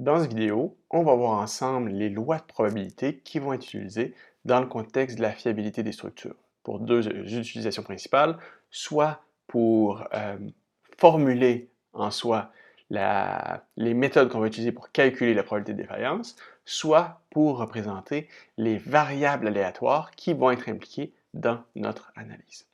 Dans cette vidéo, on va voir ensemble les lois de probabilité qui vont être utilisées dans le contexte de la fiabilité des structures pour deux utilisations principales, soit pour formuler en soi les méthodes qu'on va utiliser pour calculer la probabilité de défaillance, soit pour représenter les variables aléatoires qui vont être impliquées dans notre analyse.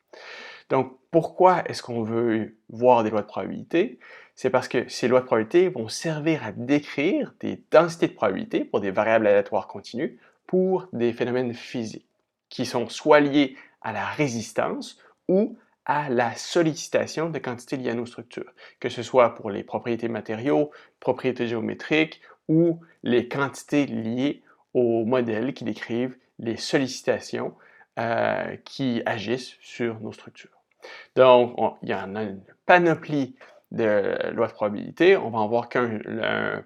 Donc, pourquoi est-ce qu'on veut voir des lois de probabilité? C'est parce que ces lois de probabilité vont servir à décrire des densités de probabilité pour des variables aléatoires continues pour des phénomènes physiques qui sont soit liés à la résistance ou à la sollicitation de quantités liées à nos structures, que ce soit pour les propriétés matériaux, propriétés géométriques ou les quantités liées aux modèles qui décrivent les sollicitations qui agissent sur nos structures. Donc, il y en a une panoplie de lois de probabilité. On va en voir qu'un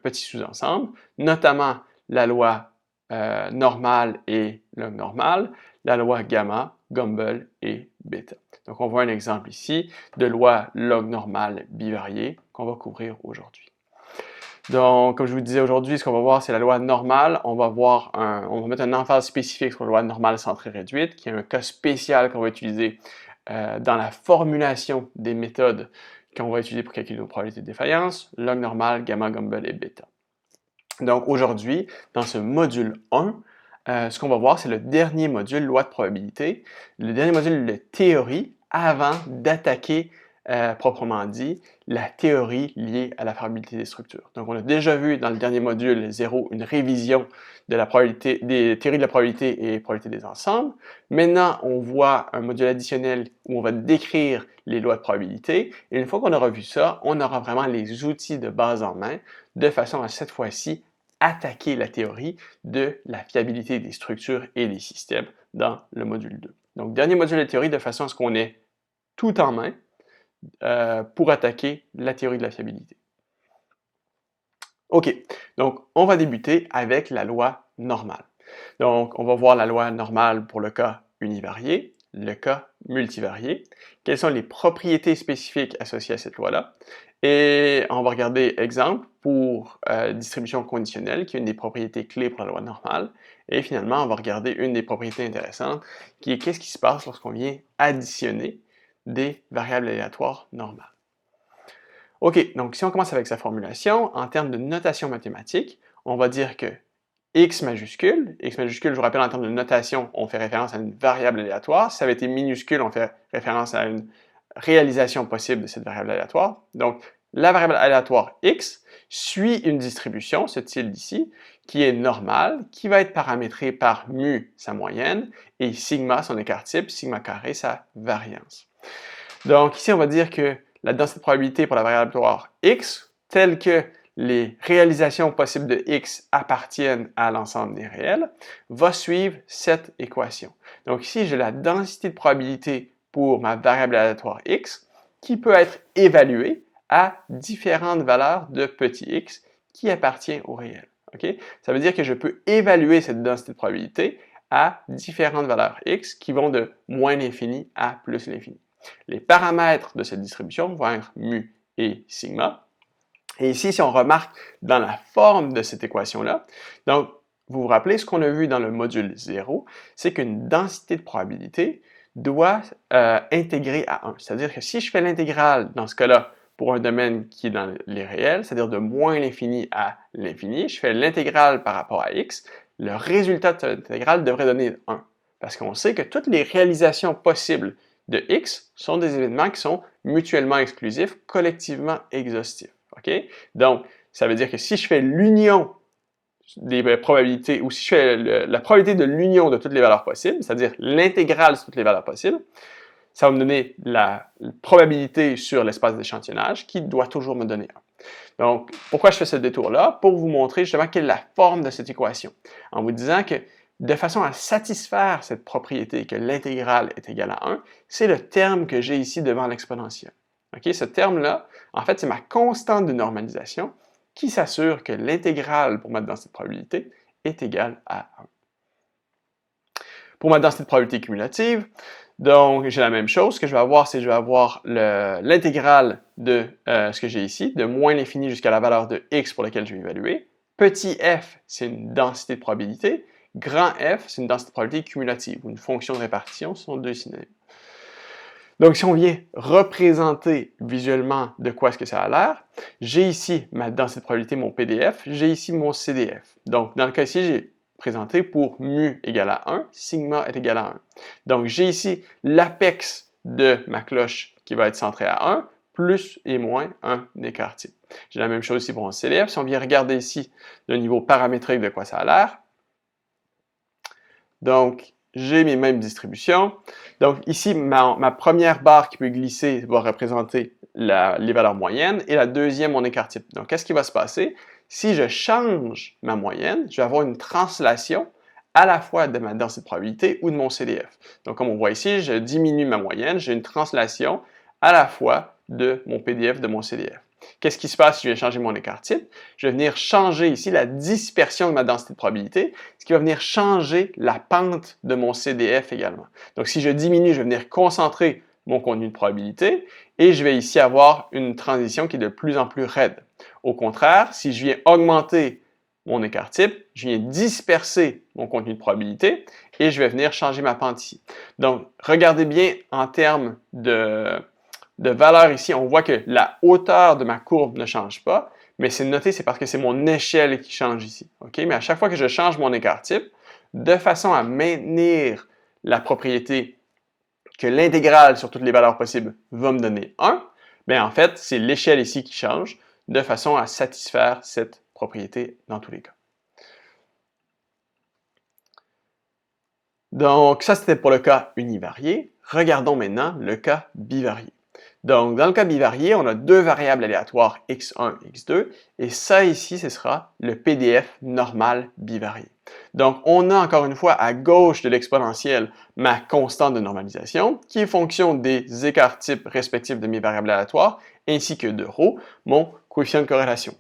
petit sous-ensemble, notamment la loi normale et log normal, la loi gamma, Gumbel et bêta. Donc, on voit un exemple ici de loi log normale bivariée qu'on va couvrir aujourd'hui. Donc, comme je vous disais aujourd'hui, ce qu'on va voir, c'est la loi normale. On va mettre un emphase spécifique sur la loi normale centrée réduite, qui est un cas spécial qu'on va utiliser dans la formulation des méthodes qu'on va utiliser pour calculer nos probabilités de défaillance, log normal, gamma, Gumbel et bêta. Donc aujourd'hui, dans ce module 1, ce qu'on va voir, c'est le dernier module, loi de probabilité, le dernier module de théorie avant d'attaquer proprement dit la théorie liée à la variabilité des structures. Donc on a déjà vu dans le dernier module 0 une révision de la probabilité, des théories de la probabilité et probabilité des ensembles. Maintenant, on voit un module additionnel où on va décrire les lois de probabilité. Et une fois qu'on aura vu ça, on aura vraiment les outils de base en main de façon à cette fois-ci attaquer la théorie de la fiabilité des structures et des systèmes dans le module 2. Donc, dernier module de théorie de façon à ce qu'on ait tout en main pour attaquer la théorie de la fiabilité. OK, donc on va débuter avec la loi normale. Donc, on va voir la loi normale pour le cas univarié, le cas multivarié, quelles sont les propriétés spécifiques associées à cette loi-là, et on va regarder exemple pour distribution conditionnelle, qui est une des propriétés clés pour la loi normale, et finalement, on va regarder une des propriétés intéressantes, qui est qu'est-ce qui se passe lorsqu'on vient additionner des variables aléatoires normales. OK, donc si on commence avec sa formulation, en termes de notation mathématique, on va dire que x majuscule, je vous rappelle en termes de notation, on fait référence à une variable aléatoire. Si ça avait été minuscule, on fait référence à une réalisation possible de cette variable aléatoire. Donc, la variable aléatoire x suit une distribution, ce tilde ici, qui est normale, qui va être paramétrée par mu, sa moyenne, et sigma, son écart type, sigma carré, sa variance. Donc ici, on va dire que la densité de probabilité pour la variable aléatoire x, telle que les réalisations possibles de x appartiennent à l'ensemble des réels, va suivre cette équation. Donc ici, j'ai la densité de probabilité pour ma variable aléatoire x qui peut être évaluée à différentes valeurs de petit x qui appartient au réel. Okay? Ça veut dire que je peux évaluer cette densité de probabilité à différentes valeurs x qui vont de moins l'infini à plus l'infini. Les paramètres de cette distribution vont être mu et sigma. Et ici, si on remarque dans la forme de cette équation-là, donc vous vous rappelez, ce qu'on a vu dans le module 0, c'est qu'une densité de probabilité doit intégrer à 1. C'est-à-dire que si je fais l'intégrale, dans ce cas-là, pour un domaine qui est dans les réels, c'est-à-dire de moins l'infini à l'infini, je fais l'intégrale par rapport à x, le résultat de cette intégrale devrait donner 1. Parce qu'on sait que toutes les réalisations possibles de x sont des événements qui sont mutuellement exclusifs, collectivement exhaustifs. Okay? Donc, ça veut dire que si je fais l'union des probabilités, ou si je fais la probabilité de l'union de toutes les valeurs possibles, c'est-à-dire l'intégrale de toutes les valeurs possibles, ça va me donner la probabilité sur l'espace d'échantillonnage qui doit toujours me donner 1. Donc, pourquoi je fais ce détour-là? Pour vous montrer justement quelle est la forme de cette équation. En vous disant que de façon à satisfaire cette propriété que l'intégrale est égale à 1, c'est le terme que j'ai ici devant l'exponentielle. Okay? Ce terme-là, en fait, c'est ma constante de normalisation qui s'assure que l'intégrale pour ma densité de probabilité est égale à 1. Pour ma densité de probabilité cumulative, donc j'ai la même chose. Ce que je vais avoir, c'est que je vais avoir l'intégrale de ce que j'ai ici, de moins l'infini jusqu'à la valeur de x pour laquelle je vais évaluer, Petit f, c'est une densité de probabilité. Grand F, c'est une densité de probabilité cumulative ou une fonction de répartition, ce sont deux synonymes. Donc, si on vient représenter visuellement de quoi est-ce que ça a l'air, j'ai ici ma densité de probabilité, mon PDF, j'ai ici mon CDF. Donc, dans le cas ici, j'ai présenté pour mu égale à 1, sigma est égal à 1. Donc, j'ai ici l'apex de ma cloche qui va être centrée à 1, plus et moins un écart type. J'ai la même chose ici pour mon CDF. Si on vient regarder ici le niveau paramétrique de quoi ça a l'air, donc, j'ai mes mêmes distributions. Donc, ici, ma première barre qui peut glisser va représenter les valeurs moyennes et la deuxième, mon écart type. Donc, qu'est-ce qui va se passer? Si je change ma moyenne, je vais avoir une translation à la fois de ma densité de probabilité ou de mon CDF. Donc, comme on voit ici, je diminue ma moyenne, j'ai une translation à la fois de mon PDF, de mon CDF. Qu'est-ce qui se passe si je viens changer mon écart type? Je vais venir changer ici la dispersion de ma densité de probabilité, ce qui va venir changer la pente de mon CDF également. Donc, si je diminue, je vais venir concentrer mon contenu de probabilité et je vais ici avoir une transition qui est de plus en plus raide. Au contraire, si je viens augmenter mon écart type, je viens disperser mon contenu de probabilité et je vais venir changer ma pente ici. Donc, regardez bien en termes de valeur ici, on voit que la hauteur de ma courbe ne change pas, mais c'est noté, c'est parce que c'est mon échelle qui change ici. Okay? Mais à chaque fois que je change mon écart type, de façon à maintenir la propriété que l'intégrale sur toutes les valeurs possibles va me donner 1, bien en fait, c'est l'échelle ici qui change de façon à satisfaire cette propriété dans tous les cas. Donc, ça, c'était pour le cas univarié. Regardons maintenant le cas bivarié. Donc, dans le cas bivarié, on a deux variables aléatoires x1 et x2, et ça ici, ce sera le PDF normal bivarié. Donc, on a encore une fois à gauche de l'exponentielle ma constante de normalisation, qui est fonction des écarts types respectifs de mes variables aléatoires, ainsi que de ρ, mon coefficient de corrélation.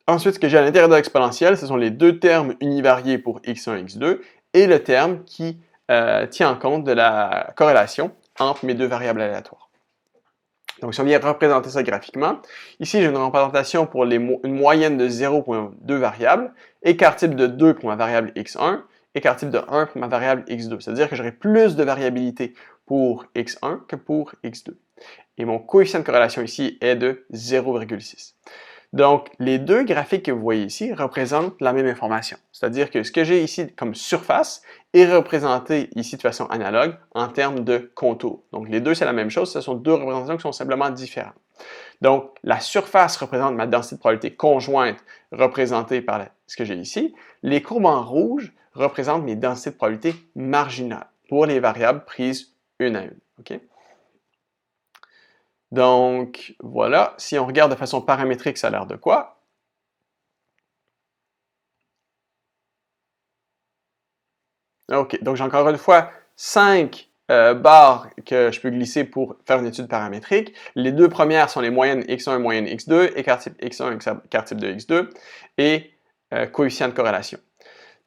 Ensuite, ce que j'ai à l'intérieur de l'exponentielle, ce sont les deux termes univariés pour x1 et x2, et le terme qui tient en compte de la corrélation entre mes deux variables aléatoires. Donc, si on vient représenter ça graphiquement, ici, j'ai une représentation pour une moyenne de 0 pour deux variables, écart type de 2 pour ma variable x1, écart type de 1 pour ma variable x2. C'est-à-dire que j'aurai plus de variabilité pour x1 que pour x2. Et mon coefficient de corrélation ici est de 0,6. Donc, les deux graphiques que vous voyez ici représentent la même information. C'est-à-dire que ce que j'ai ici comme surface est représenté ici de façon analogue en termes de contour. Donc, les deux, c'est la même chose. Ce sont deux représentations qui sont simplement différentes. Donc, la surface représente ma densité de probabilité conjointe représentée par ce que j'ai ici. Les courbes en rouge représentent mes densités de probabilité marginales pour les variables prises une à une. Okay? Donc, voilà, si on regarde de façon paramétrique, ça a l'air de quoi? OK, donc j'ai encore une fois 5 barres que je peux glisser pour faire une étude paramétrique. Les deux premières sont les moyennes x1 et moyenne x2, écart type x1 et écart type de x2, et coefficient de corrélation.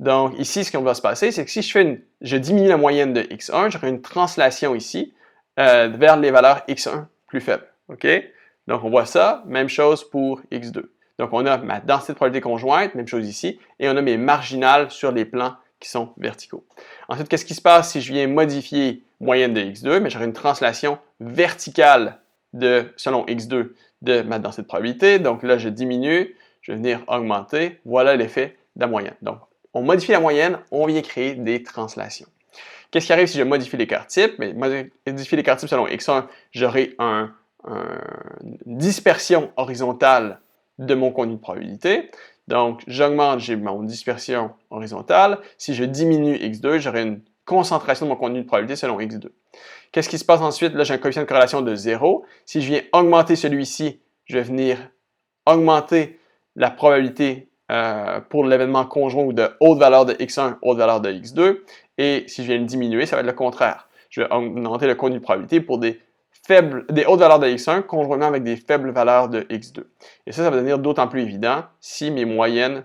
Donc, ici, ce qui va se passer, c'est que si je diminue la moyenne de x1, j'aurai une translation ici vers les valeurs x1 plus faibles. OK? Donc, on voit ça, même chose pour x2. Donc, on a ma densité de probabilité conjointe, même chose ici, et on a mes marginales sur les plans qui sont verticaux. Ensuite, qu'est-ce qui se passe si je viens modifier moyenne de x2? Mais j'aurai une translation verticale selon x2 de ma densité de probabilité. Donc là, je diminue, je vais venir augmenter. Voilà l'effet de la moyenne. Donc, on modifie la moyenne, on vient créer des translations. Qu'est-ce qui arrive si je modifie l'écart type? Mais modifier l'écart type selon x1, j'aurai une dispersion horizontale de mon contenu de probabilité. Donc, j'augmente, j'ai mon dispersion horizontale. Si je diminue x2, j'aurai une concentration de mon contenu de probabilité selon x2. Qu'est-ce qui se passe ensuite? Là, j'ai un coefficient de corrélation de 0. Si je viens augmenter celui-ci, je vais venir augmenter la probabilité pour l'événement conjoint ou de haute valeur de x1, haute valeur de x2. Et si je viens le diminuer, ça va être le contraire. Je vais augmenter le contenu de probabilité pour des hautes valeurs de x1 conjointement avec des faibles valeurs de x2. Et ça va devenir d'autant plus évident si mes moyennes,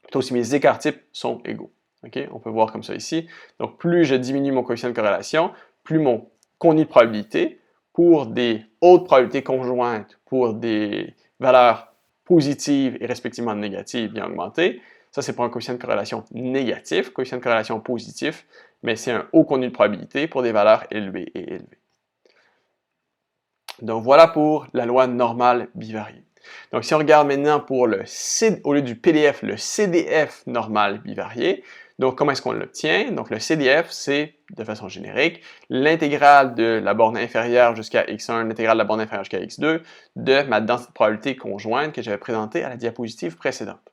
plutôt si mes écarts types sont égaux. Okay? On peut voir comme ça ici. Donc, plus je diminue mon coefficient de corrélation, plus mon contenu de probabilité pour des hautes probabilités conjointes, pour des valeurs positive et respectivement négative bien augmentée. Ça, c'est pour un coefficient de corrélation négatif. Coefficient de corrélation positif, mais c'est un haut contenu de probabilité pour des valeurs élevées et élevées. Donc, voilà pour la loi normale bivariée. Donc, si on regarde maintenant pour au lieu du PDF, le CDF normal bivarié, donc comment est-ce qu'on l'obtient? Donc, le CDF, c'est, de façon générique, l'intégrale de la borne inférieure jusqu'à x1, l'intégrale de la borne inférieure jusqu'à x2 de ma densité de probabilité conjointe que j'avais présentée à la diapositive précédente.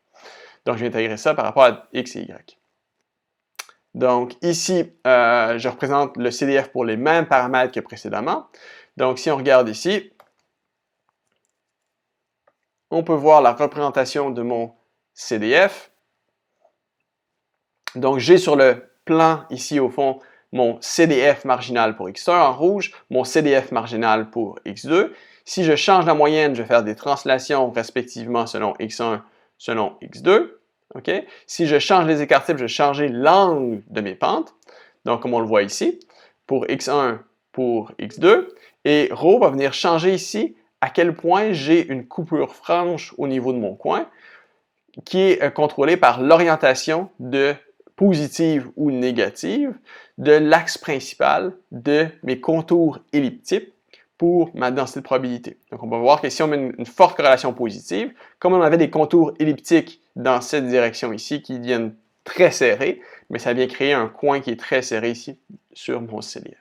Donc, je vais intégrer ça par rapport à x et y. Donc, ici, je représente le CDF pour les mêmes paramètres que précédemment. Donc, si on regarde ici, on peut voir la représentation de mon CDF. Donc, j'ai sur le plan ici, au fond, mon CDF marginal pour x1 en rouge, mon CDF marginal pour x2. Si je change la moyenne, je vais faire des translations respectivement selon x1, selon x2. Okay? Si je change les écarts-types, je vais changer l'angle de mes pentes. Donc, comme on le voit ici, pour x1, pour x2. Et ρ va venir changer ici à quel point j'ai une coupure franche au niveau de mon coin qui est contrôlée par l'orientation de positive ou négative de l'axe principal de mes contours elliptiques pour ma densité de probabilité. Donc, on va voir que si on met une forte corrélation positive, comme on avait des contours elliptiques dans cette direction ici qui viennent très serrés, mais ça vient créer un coin qui est très serré ici sur mon CDF.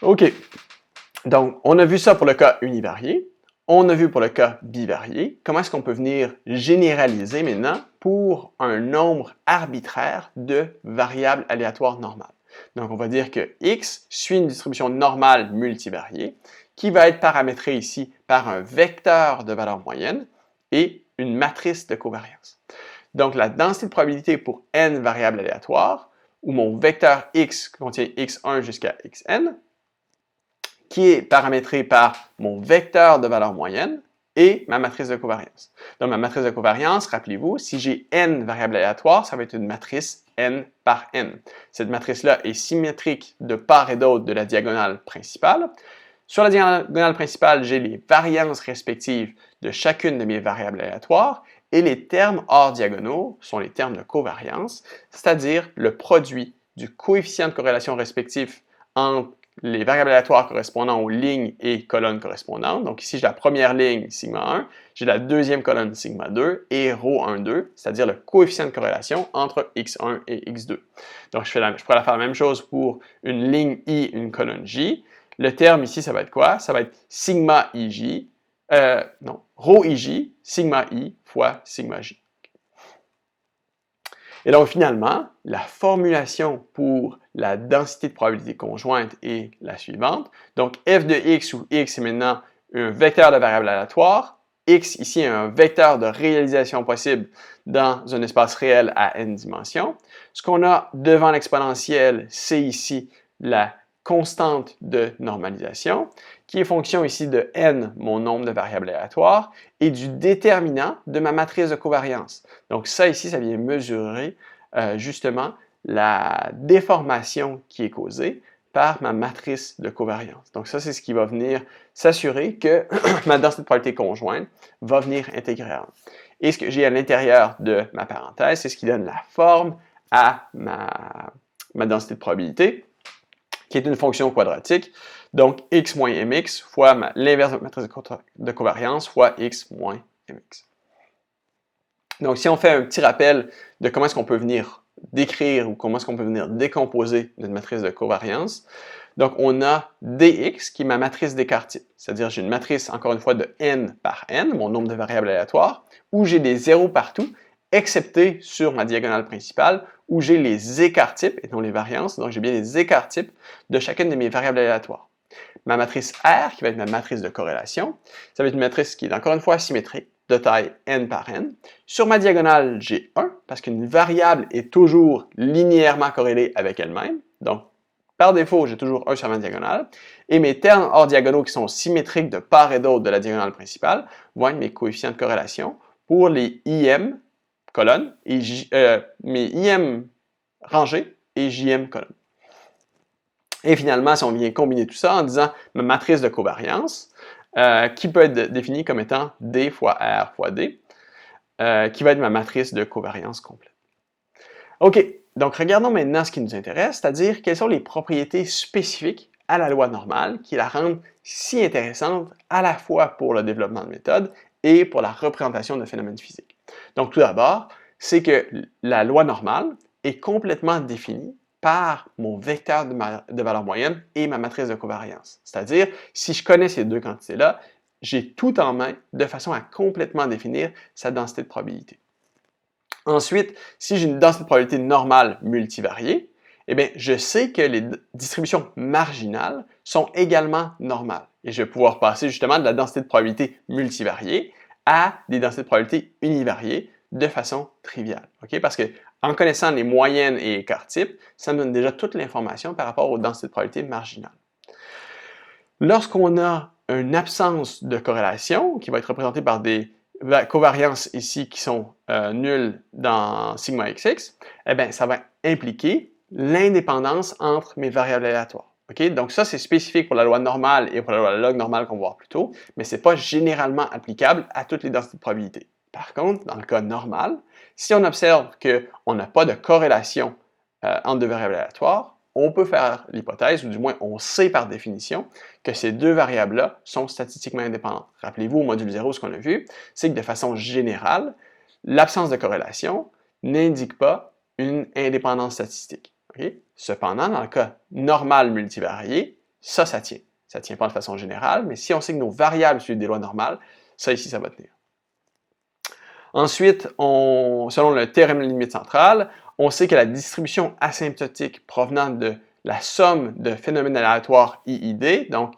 OK. Donc, on a vu ça pour le cas univarié. On a vu pour le cas bivarié. Comment est-ce qu'on peut venir généraliser maintenant pour un nombre arbitraire de variables aléatoires normales? Donc, on va dire que x suit une distribution normale multivariée qui va être paramétrée ici par un vecteur de valeur moyenne et une matrice de covariance. Donc, la densité de probabilité pour n variables aléatoires, où mon vecteur x contient x1 jusqu'à xn, qui est paramétré par mon vecteur de valeur moyenne et ma matrice de covariance. Donc, ma matrice de covariance, rappelez-vous, si j'ai n variables aléatoires, ça va être une matrice n par n. Cette matrice-là est symétrique de part et d'autre de la diagonale principale. Sur la diagonale principale, j'ai les variances respectives de chacune de mes variables aléatoires et les termes hors diagonaux sont les termes de covariance, c'est-à-dire le produit du coefficient de corrélation respectif entre les variables aléatoires correspondant aux lignes et colonnes correspondantes. Donc ici, j'ai la première ligne, sigma 1, j'ai la deuxième colonne, sigma 2, et ρ1, 2, c'est-à-dire le coefficient de corrélation entre x1 et x2. Donc je pourrais faire la même chose pour une ligne I, une colonne J. Le terme ici, ça va être quoi? Ça va être sigma ij, ρ ij, sigma I fois sigma J. Et donc, finalement, la formulation pour la densité de probabilité conjointe est la suivante. Donc, f de x, où x est maintenant un vecteur de variable aléatoire. X, ici, est un vecteur de réalisation possible dans un espace réel à n dimensions. Ce qu'on a devant l'exponentielle, c'est ici la constante de normalisation, qui est fonction ici de n, mon nombre de variables aléatoires, et du déterminant de ma matrice de covariance. Donc ça ici, ça vient mesurer justement la déformation qui est causée par ma matrice de covariance. Donc ça, c'est ce qui va venir s'assurer que ma densité de probabilité conjointe va venir intégrer. Et ce que j'ai à l'intérieur de ma parenthèse, c'est ce qui donne la forme à ma densité de probabilité, qui est une fonction quadratique. Donc, x moins mx fois l'inverse de ma matrice de covariance fois x moins mx. Donc, si on fait un petit rappel de comment est-ce qu'on peut venir décrire ou comment est-ce qu'on peut venir décomposer notre matrice de covariance, donc on a dx qui est ma matrice d'écart type, c'est-à-dire j'ai une matrice, encore une fois, de n par n, mon nombre de variables aléatoires, où j'ai des zéros partout, excepté sur ma diagonale principale, où j'ai les écarts types et non les variances, donc j'ai bien les écarts types de chacune de mes variables aléatoires. Ma matrice R, qui va être ma matrice de corrélation, ça va être une matrice qui est encore une fois symétrique, de taille n par n. Sur ma diagonale, j'ai 1, parce qu'une variable est toujours linéairement corrélée avec elle-même. Donc, par défaut, j'ai toujours 1 sur ma diagonale. Et mes termes hors diagonaux qui sont symétriques de part et d'autre de la diagonale principale vont être mes coefficients de corrélation pour les IM colonnes et mes IM rangées et JM colonnes. Et finalement, si on vient combiner tout ça en disant ma matrice de covariance, qui peut être définie comme étant D fois R fois D, qui va être ma matrice de covariance complète. OK, donc regardons maintenant ce qui nous intéresse, c'est-à-dire quelles sont les propriétés spécifiques à la loi normale qui la rendent si intéressante à la fois pour le développement de méthodes et pour la représentation de phénomènes physiques. Donc tout d'abord, c'est que la loi normale est complètement définie par mon vecteur de valeur moyenne et ma matrice de covariance. C'est-à-dire, si je connais ces deux quantités-là, j'ai tout en main de façon à complètement définir sa densité de probabilité. Ensuite, si j'ai une densité de probabilité normale multivariée, eh bien, je sais que les distributions marginales sont également normales. Et je vais pouvoir passer justement de la densité de probabilité multivariée à des densités de probabilité univariées de façon triviale. Okay? Parce que en connaissant les moyennes et écarts types, ça me donne déjà toute l'information par rapport aux densités de probabilité marginales. Lorsqu'on a une absence de corrélation, qui va être représentée par des covariances ici qui sont nulles dans sigma xx, eh bien, ça va impliquer l'indépendance entre mes variables aléatoires. Okay? Donc ça, c'est spécifique pour la loi normale et pour la loi log normale qu'on va voir plus tôt, mais ce n'est pas généralement applicable à toutes les densités de probabilité. Par contre, dans le cas normal, si on observe qu'on n'a pas de corrélation entre deux variables aléatoires, on peut faire l'hypothèse, ou du moins on sait par définition, que ces deux variables-là sont statistiquement indépendantes. Rappelez-vous au module 0, ce qu'on a vu, c'est que de façon générale, l'absence de corrélation n'indique pas une indépendance statistique. Okay? Cependant, dans le cas normal multivarié, ça tient. Ça ne tient pas de façon générale, mais si on sait que nos variables suivent des lois normales, ça ici, ça va tenir. Ensuite, selon le théorème de limite centrale, on sait que la distribution asymptotique provenant de la somme de phénomènes aléatoires IID, donc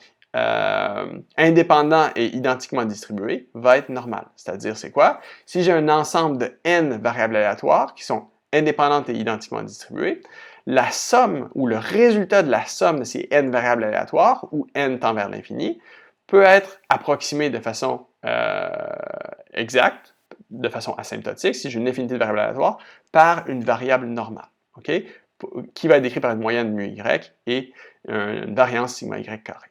indépendant et identiquement distribué, va être normale. C'est-à-dire, c'est quoi? Si j'ai un ensemble de n variables aléatoires qui sont indépendantes et identiquement distribuées, la somme ou le résultat de la somme de ces n variables aléatoires, où n tend vers l'infini, peut être approximé de façon exacte, de façon asymptotique, si j'ai une infinité de variables aléatoires, par une variable normale, okay? Qui va être décrite par une moyenne mu y et une variance sigma y carré.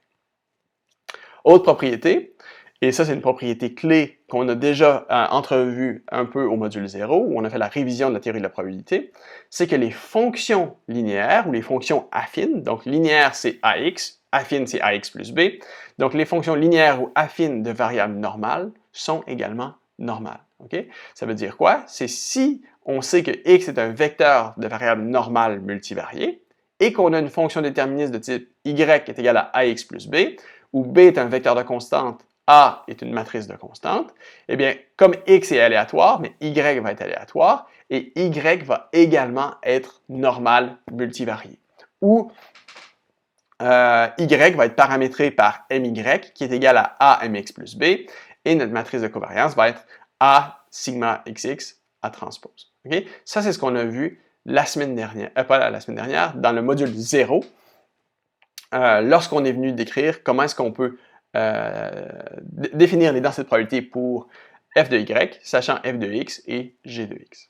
Autre propriété, et ça c'est une propriété clé qu'on a déjà entrevue un peu au module 0, où on a fait la révision de la théorie de la probabilité, c'est que les fonctions linéaires ou les fonctions affines, donc linéaire c'est ax, affine c'est ax plus b, donc les fonctions linéaires ou affines de variables normales sont également normales. Okay? Ça veut dire quoi? C'est si on sait que x est un vecteur de variable normale multivariée et qu'on a une fonction déterministe de type y est égale à ax plus b, où b est un vecteur de constante, a est une matrice de constante, eh bien, comme x est aléatoire, mais y va être aléatoire, et y va également être normal multivarié. Ou y va être paramétré par my, qui est égal à mx plus b, et notre matrice de covariance va être A sigma xx A transpose. Okay? Ça, c'est ce qu'on a vu la semaine dernière, pas la semaine dernière, dans le module 0, lorsqu'on est venu décrire comment est-ce qu'on peut définir les densités de probabilité pour f de y, sachant f de x et g de x.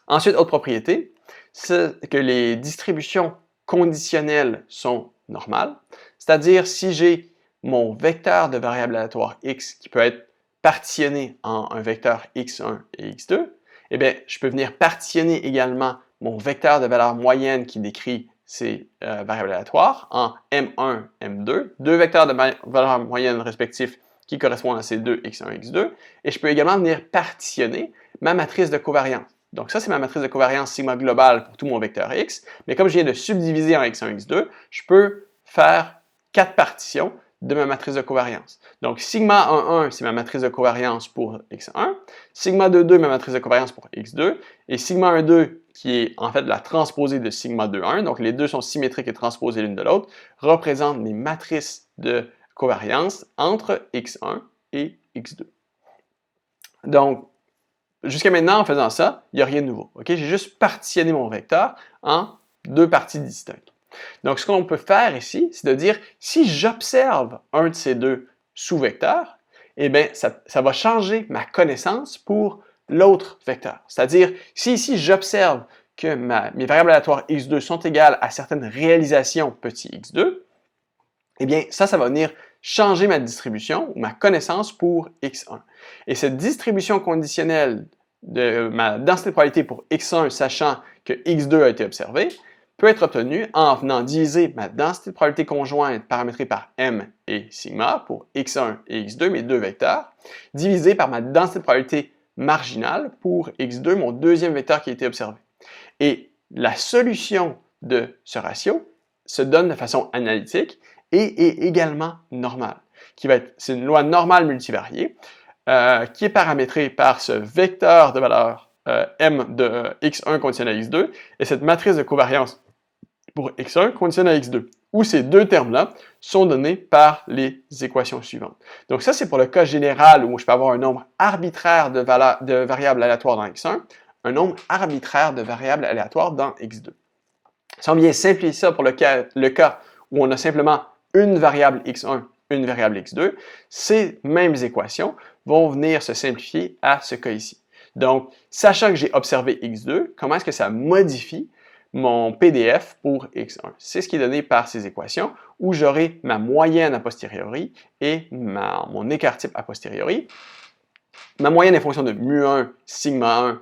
Ensuite, autre propriété, c'est que les distributions conditionnelles sont normales, c'est-à-dire si j'ai mon vecteur de variable aléatoire x qui peut être partitionné en un vecteur x1 et x2, eh bien, je peux venir partitionner également mon vecteur de valeur moyenne qui décrit ces variables aléatoires en m1, m2, deux vecteurs de valeur moyenne respectifs qui correspondent à ces deux x1, x2, et je peux également venir partitionner ma matrice de covariance. Donc ça, c'est ma matrice de covariance sigma globale pour tout mon vecteur x, mais comme je viens de subdiviser en x1, x2, je peux faire 4 partitions de ma matrice de covariance. Donc sigma 1,1, c'est ma matrice de covariance pour x1, sigma 2,2, ma matrice de covariance pour x2, et sigma 1,2, qui est en fait la transposée de sigma 2,1, donc les deux sont symétriques et transposées l'une de l'autre, représentent mes matrices de covariance entre x1 et x2. Donc, jusqu'à maintenant, en faisant ça, il n'y a rien de nouveau. Okay? J'ai juste partitionné mon vecteur en deux parties distinctes. Donc, ce qu'on peut faire ici, c'est de dire, si j'observe un de ces deux sous-vecteurs, eh bien, ça va changer ma connaissance pour l'autre vecteur. C'est-à-dire, si ici, j'observe que mes variables aléatoires x2 sont égales à certaines réalisations petit x2, eh bien, ça va venir changer ma distribution ou ma connaissance pour x1. Et cette distribution conditionnelle de ma densité de probabilité pour x1, sachant que x2 a été observé, peut être obtenue en venant diviser ma densité de probabilité conjointe paramétrée par m et sigma pour x1 et x2, mes deux vecteurs, divisé par ma densité de probabilité marginale pour x2, mon deuxième vecteur qui a été observé. Et la solution de ce ratio se donne de façon analytique et est également normale. C'est une loi normale multivariée qui est paramétrée par ce vecteur de valeur m de x1 conditionnel à x2 et cette matrice de covariance pour x1 conditionnel à x2, où ces deux termes-là sont donnés par les équations suivantes. Donc ça, c'est pour le cas général où je peux avoir un nombre arbitraire de variables aléatoires dans x1, un nombre arbitraire de variables aléatoires dans x2. Si on vient simplifier ça pour le cas où on a simplement une variable x1, une variable x2, ces mêmes équations vont venir se simplifier à ce cas ici. Donc, sachant que j'ai observé x2, comment est-ce que ça modifie mon PDF pour x1? C'est ce qui est donné par ces équations, où j'aurai ma moyenne a posteriori et mon écart type a posteriori. Ma moyenne est fonction de mu1, sigma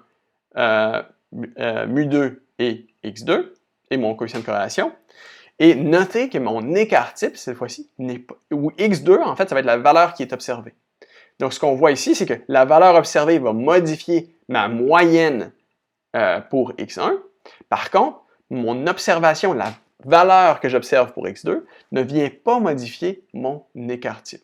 1, mu2 et x2, et mon coefficient de corrélation. Et notez que mon écart type, cette fois-ci, ou x2, en fait, ça va être la valeur qui est observée. Donc, ce qu'on voit ici, c'est que la valeur observée va modifier ma moyenne pour x1. Par contre, mon observation, la valeur que j'observe pour x2, ne vient pas modifier mon écart type.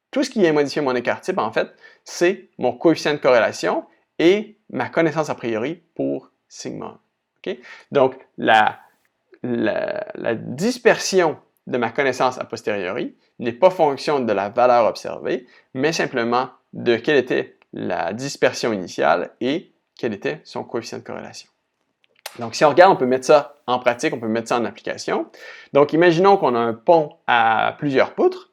Tout ce qui vient modifier mon écart type, en fait, c'est mon coefficient de corrélation et ma connaissance a priori pour sigma. Okay? Donc, la dispersion de ma connaissance a posteriori n'est pas fonction de la valeur observée, mais simplement de quelle était la dispersion initiale et quel était son coefficient de corrélation. Donc, si on regarde, on peut mettre ça en pratique, on peut mettre ça en application. Donc, imaginons qu'on a un pont à plusieurs poutres,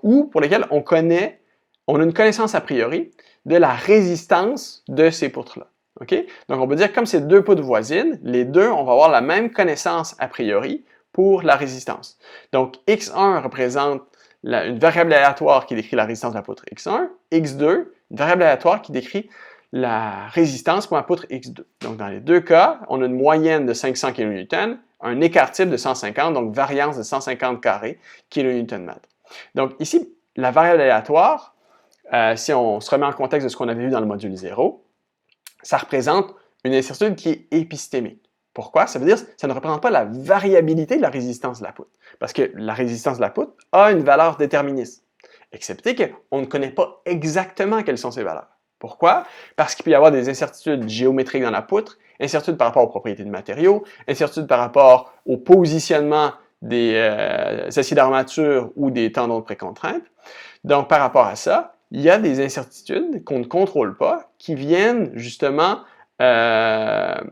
ou pour lesquels on a une connaissance a priori de la résistance de ces poutres-là. Okay? Donc, on peut dire comme ces deux poutres voisines, les deux, on va avoir la même connaissance a priori pour la résistance. Donc, x1 représente une variable aléatoire qui décrit la résistance de la poutre x1, x2, une variable aléatoire qui décrit la résistance pour ma poutre x2. Donc, dans les deux cas, on a une moyenne de 500 kN, un écart type de 150, donc variance de 150 carrés kN/m. Donc, ici, la variable aléatoire, si on se remet en contexte de ce qu'on avait vu dans le module 0, ça représente une incertitude qui est épistémique. Pourquoi? Ça veut dire que ça ne représente pas la variabilité de la résistance de la poutre. Parce que la résistance de la poutre a une valeur déterministe. Excepté qu'on ne connaît pas exactement quelles sont ces valeurs. Pourquoi? Parce qu'il peut y avoir des incertitudes géométriques dans la poutre, incertitudes par rapport aux propriétés de matériaux, incertitudes par rapport au positionnement des aciers d'armature ou des tendons de précontrainte. Donc, par rapport à ça, il y a des incertitudes qu'on ne contrôle pas qui viennent justement ajouter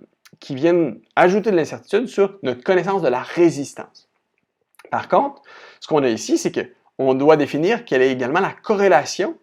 de l'incertitude sur notre connaissance de la résistance. Par contre, ce qu'on a ici, c'est qu'on doit définir quelle est également la corrélation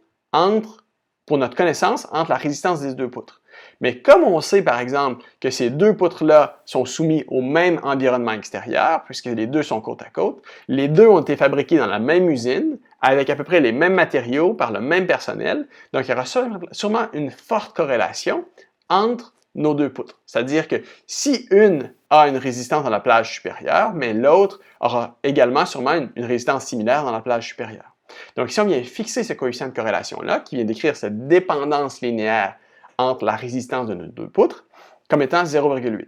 pour notre connaissance entre la résistance des deux poutres. Mais comme on sait, par exemple, que ces deux poutres-là sont soumis au même environnement extérieur, puisque les deux sont côte à côte, les deux ont été fabriqués dans la même usine, avec à peu près les mêmes matériaux, par le même personnel, donc il y aura sûrement une forte corrélation entre nos deux poutres. C'est-à-dire que si une a une résistance dans la plage supérieure, mais l'autre aura également sûrement une résistance similaire dans la plage supérieure. Donc, si on vient fixer ce coefficient de corrélation-là, qui vient décrire cette dépendance linéaire entre la résistance de nos deux poutres, comme étant 0,8.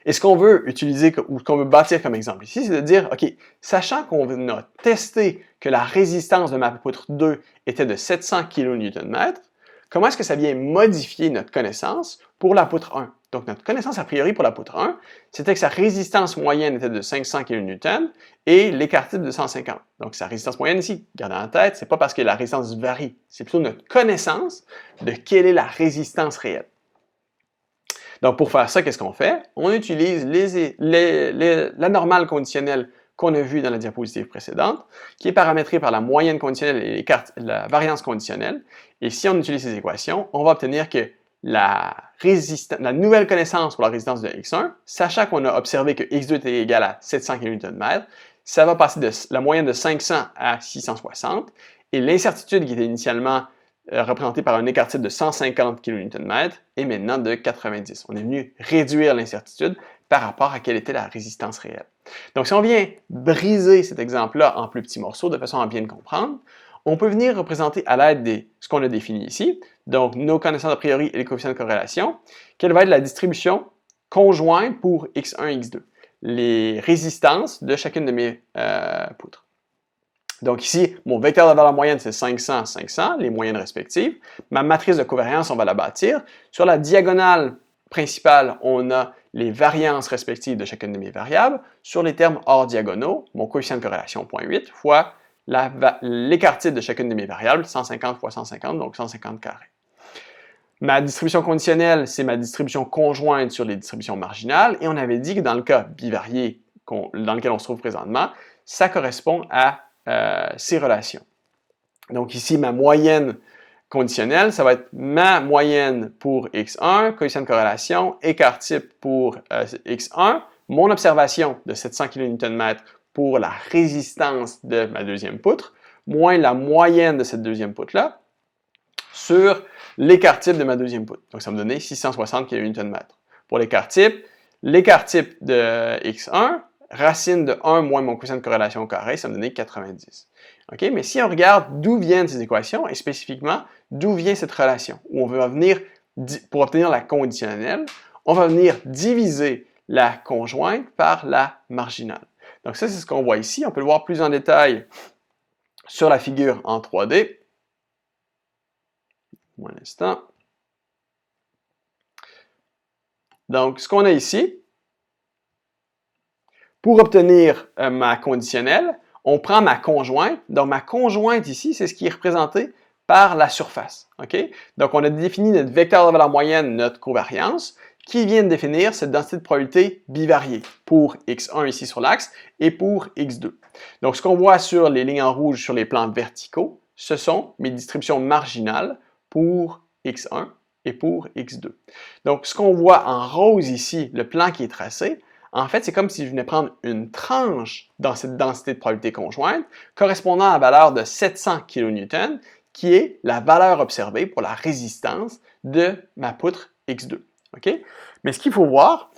Et ce qu'on veut utiliser, ou ce qu'on veut bâtir comme exemple ici, c'est de dire, OK, sachant qu'on a testé que la résistance de ma poutre 2 était de 700 kN/m, comment est-ce que ça vient modifier notre connaissance pour la poutre 1? Donc, notre connaissance a priori pour la poutre 1, c'était que sa résistance moyenne était de 500 kN et l'écart type de 150. Donc, sa résistance moyenne ici, gardez en tête, c'est pas parce que la résistance varie, c'est plutôt notre connaissance de quelle est la résistance réelle. Donc, pour faire ça, qu'est-ce qu'on fait? On utilise la normale conditionnelle qu'on a vue dans la diapositive précédente, qui est paramétrée par la moyenne conditionnelle et la variance conditionnelle. Et si on utilise ces équations, on va obtenir que la nouvelle connaissance pour la résistance de x1, sachant qu'on a observé que x2 était égal à 700 kN/m, ça va passer de la moyenne de 500 à 660, et l'incertitude qui était initialement représentée par un écart type de 150 kN est maintenant de 90. On est venu réduire l'incertitude par rapport à quelle était la résistance réelle. Donc, si on vient briser cet exemple-là en plus petits morceaux de façon à bien le comprendre, on peut venir représenter à l'aide de ce qu'on a défini ici, donc nos connaissances a priori et les coefficients de corrélation, quelle va être la distribution conjointe pour x1 et x2, les résistances de chacune de mes poutres. Donc ici, mon vecteur de valeur moyenne, c'est 500, 500, les moyennes respectives. Ma matrice de covariance, on va la bâtir. Sur la diagonale principale, on a les variances respectives de chacune de mes variables. Sur les termes hors diagonaux, mon coefficient de corrélation 0,8 fois l'écart type de chacune de mes variables, 150 fois 150, donc 150 carrés. Ma distribution conditionnelle, c'est ma distribution conjointe sur les distributions marginales, et on avait dit que dans le cas bivarié dans lequel on se trouve présentement, ça correspond à ces relations. Donc ici, ma moyenne conditionnelle, ça va être ma moyenne pour x1, coefficient de corrélation, écart type pour x1, mon observation de 700 kN pour la résistance de ma deuxième poutre, moins la moyenne de cette deuxième poutre-là, sur l'écart type de ma deuxième poutre. Donc ça va me donner 660 kN. Pour l'écart type de x1, racine de 1 moins mon coefficient de corrélation au carré, ça va me donner 90. Okay? Mais si on regarde d'où viennent ces équations, et spécifiquement d'où vient cette relation, où on va venir, pour obtenir la conditionnelle, on va venir diviser la conjointe par la marginale. Donc ça, c'est ce qu'on voit ici. On peut le voir plus en détail sur la figure en 3D. Un instant. Donc, ce qu'on a ici, pour obtenir ma conditionnelle, on prend ma conjointe. Donc, ma conjointe ici, c'est ce qui est représenté par la surface. Okay? Donc, on a défini notre vecteur de valeur moyenne, notre covariance, qui vient de définir cette densité de probabilité bivariée pour x1 ici sur l'axe et pour x2. Donc, ce qu'on voit sur les lignes en rouge sur les plans verticaux, ce sont mes distributions marginales pour x1 et pour x2. Donc, ce qu'on voit en rose ici, le plan qui est tracé, en fait, c'est comme si je venais prendre une tranche dans cette densité de probabilité conjointe correspondant à la valeur de 700 kN, qui est la valeur observée pour la résistance de ma poutre x2. Okay? Mais ce qu'il faut voir,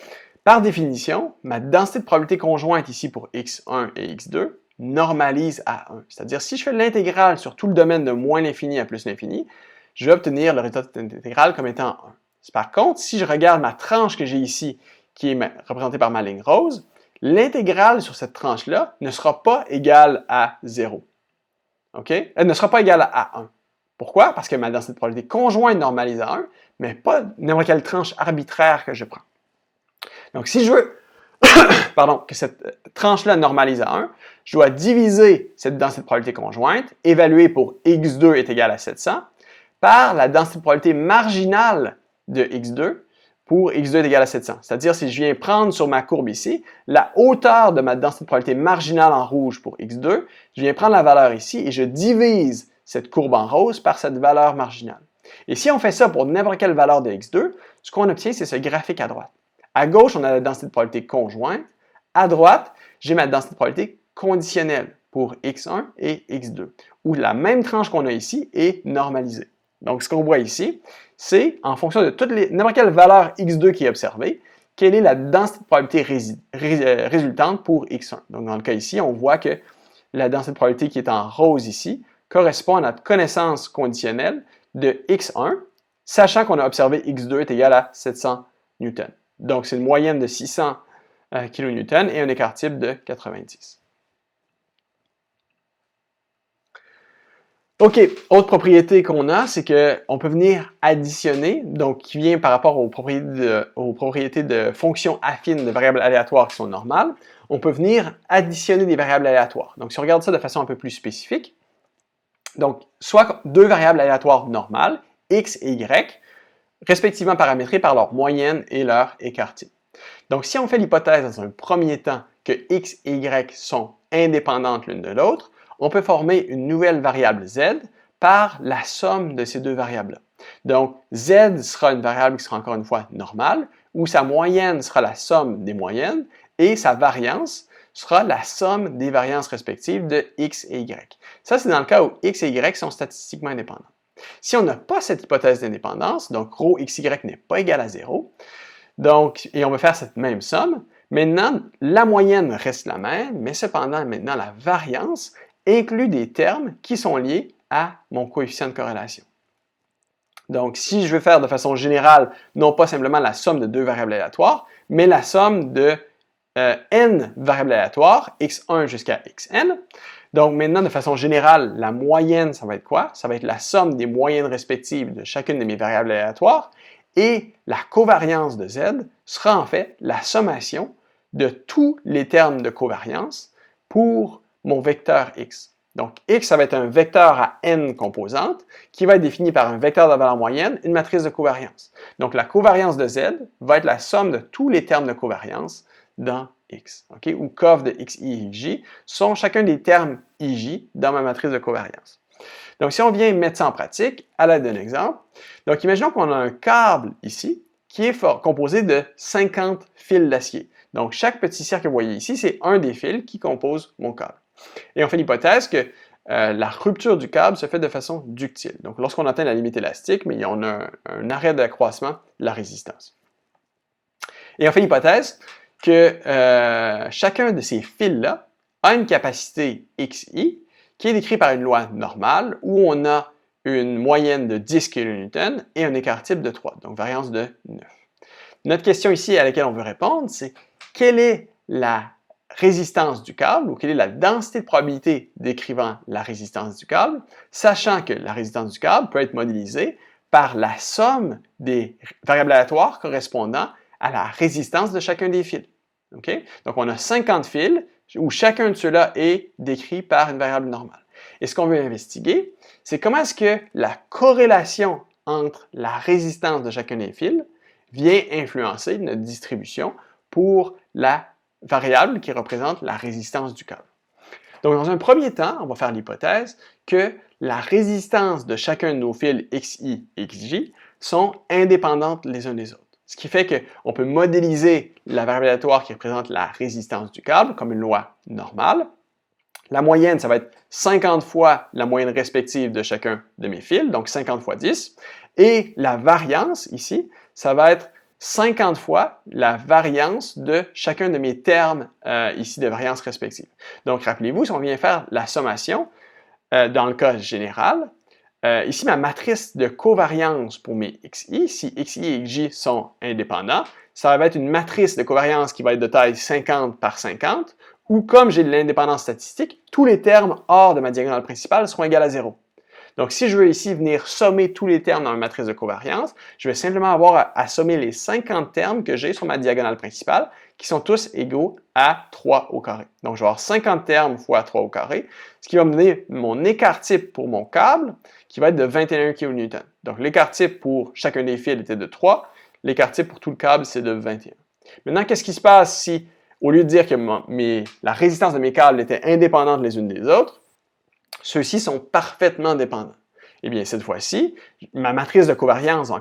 par définition, ma densité de probabilité conjointe ici pour x1 et x2 normalise à 1. C'est-à-dire, si je fais l'intégrale sur tout le domaine de moins l'infini à plus l'infini, je vais obtenir le résultat de cette intégrale comme étant 1. Par contre, si je regarde ma tranche que j'ai ici, qui est représentée par ma ligne rose, l'intégrale sur cette tranche-là ne sera pas égale à 0. Okay? Elle ne sera pas égale à 1. Pourquoi? Parce que ma densité de probabilité conjointe normalise à 1, mais pas n'importe quelle tranche arbitraire que je prends. Donc, si je veux que cette tranche-là normalise à 1, je dois diviser cette densité de probabilité conjointe, évaluée pour x2 est égal à 700, par la densité de probabilité marginale de x2 pour x2 est égal à 700. C'est-à-dire, si je viens prendre sur ma courbe ici, la hauteur de ma densité de probabilité marginale en rouge pour x2, je viens prendre la valeur ici et je divise cette courbe en rose par cette valeur marginale. Et si on fait ça pour n'importe quelle valeur de x2, ce qu'on obtient, c'est ce graphique à droite. À gauche, on a la densité de probabilité conjointe. À droite, j'ai ma densité de probabilité conditionnelle pour x1 et x2, où la même tranche qu'on a ici est normalisée. Donc, ce qu'on voit ici, c'est en fonction de n'importe quelle valeur x2 qui est observée, quelle est la densité de probabilité résultante pour x1. Donc, dans le cas ici, on voit que la densité de probabilité qui est en rose ici correspond à notre connaissance conditionnelle de x1, sachant qu'on a observé x2 est égal à 700 newtons. Donc, c'est une moyenne de 600 kN et un écart type de 90. OK, autre propriété qu'on a, c'est qu'on peut venir additionner, donc qui vient par rapport aux propriétés de fonctions affines de variables aléatoires qui sont normales, on peut venir additionner des variables aléatoires. Donc, si on regarde ça de façon un peu plus spécifique, donc, soit deux variables aléatoires normales, x et y, respectivement paramétrées par leur moyenne et leur écart type. Donc, si on fait l'hypothèse dans un premier temps que x et y sont indépendantes l'une de l'autre, on peut former une nouvelle variable z par la somme de ces deux variables-là. Donc, z sera une variable qui sera encore une fois normale, où sa moyenne sera la somme des moyennes, et sa variance sera la somme des variances respectives de x et y. Ça, c'est dans le cas où x et y sont statistiquement indépendants. Si on n'a pas cette hypothèse d'indépendance, donc ρ xy n'est pas égal à 0, donc, et on veut faire cette même somme, maintenant, la moyenne reste la même, mais cependant, maintenant, la variance inclut des termes qui sont liés à mon coefficient de corrélation. Donc, si je veux faire de façon générale, non pas simplement la somme de deux variables aléatoires, mais la somme de n variables aléatoires, x1 jusqu'à xn. Donc, maintenant, de façon générale, la moyenne, ça va être quoi? Ça va être la somme des moyennes respectives de chacune de mes variables aléatoires. Et la covariance de z sera en fait la sommation de tous les termes de covariance pour mon vecteur x. Donc, x, ça va être un vecteur à n composantes qui va être défini par un vecteur de valeur moyenne, une matrice de covariance. Donc, la covariance de z va être la somme de tous les termes de covariance dans x, okay? Ou cov de xi et xj sont chacun des termes ij dans ma matrice de covariance. Donc, si on vient mettre ça en pratique, à l'aide d'un exemple, donc imaginons qu'on a un câble ici qui est composé de 50 fils d'acier. Donc, chaque petit cercle que vous voyez ici, c'est un des fils qui compose mon câble. Et on fait l'hypothèse que la rupture du câble se fait de façon ductile. Donc, lorsqu'on atteint la limite élastique, mais on a un arrêt d'accroissement de la résistance. Et on fait l'hypothèse que chacun de ces fils-là a une capacité xi qui est décrite par une loi normale où on a une moyenne de 10 kN et un écart type de 3, donc variance de 9. Notre question ici à laquelle on veut répondre, c'est quelle est la résistance du câble ou quelle est la densité de probabilité décrivant la résistance du câble, sachant que la résistance du câble peut être modélisée par la somme des variables aléatoires correspondant à la résistance de chacun des fils. Okay? Donc, on a 50 fils où chacun de ceux-là est décrit par une variable normale. Et ce qu'on veut investiguer, c'est comment est-ce que la corrélation entre la résistance de chacun des fils vient influencer notre distribution pour la variable qui représente la résistance du câble. Donc, dans un premier temps, on va faire l'hypothèse que la résistance de chacun de nos fils xi et xj sont indépendantes les uns des autres. Ce qui fait qu'on peut modéliser la variable aléatoire qui représente la résistance du câble comme une loi normale. La moyenne, ça va être 50 fois la moyenne respective de chacun de mes fils, donc 50 fois 10. Et la variance, ici, ça va être 50 fois la variance de chacun de mes termes ici de variance respective. Donc, rappelez-vous, si on vient faire la sommation, dans le cas général, ici, ma matrice de covariance pour mes xi, si xi et xj sont indépendants, ça va être une matrice de covariance qui va être de taille 50 par 50, où comme j'ai de l'indépendance statistique, tous les termes hors de ma diagonale principale seront égaux à 0. Donc, si je veux ici venir sommer tous les termes dans ma matrice de covariance, je vais simplement avoir à sommer les 50 termes que j'ai sur ma diagonale principale, qui sont tous égaux à 3 au carré. Donc, je vais avoir 50 termes fois 3 au carré, ce qui va me donner mon écart type pour mon câble, qui va être de 21 kN. Donc, l'écart type pour chacun des fils était de 3, l'écart type pour tout le câble, c'est de 21. Maintenant, qu'est-ce qui se passe si, au lieu de dire que la résistance de mes câbles était indépendante les unes des autres, ceux-ci sont parfaitement dépendants? Eh bien, cette fois-ci, ma matrice de covariance va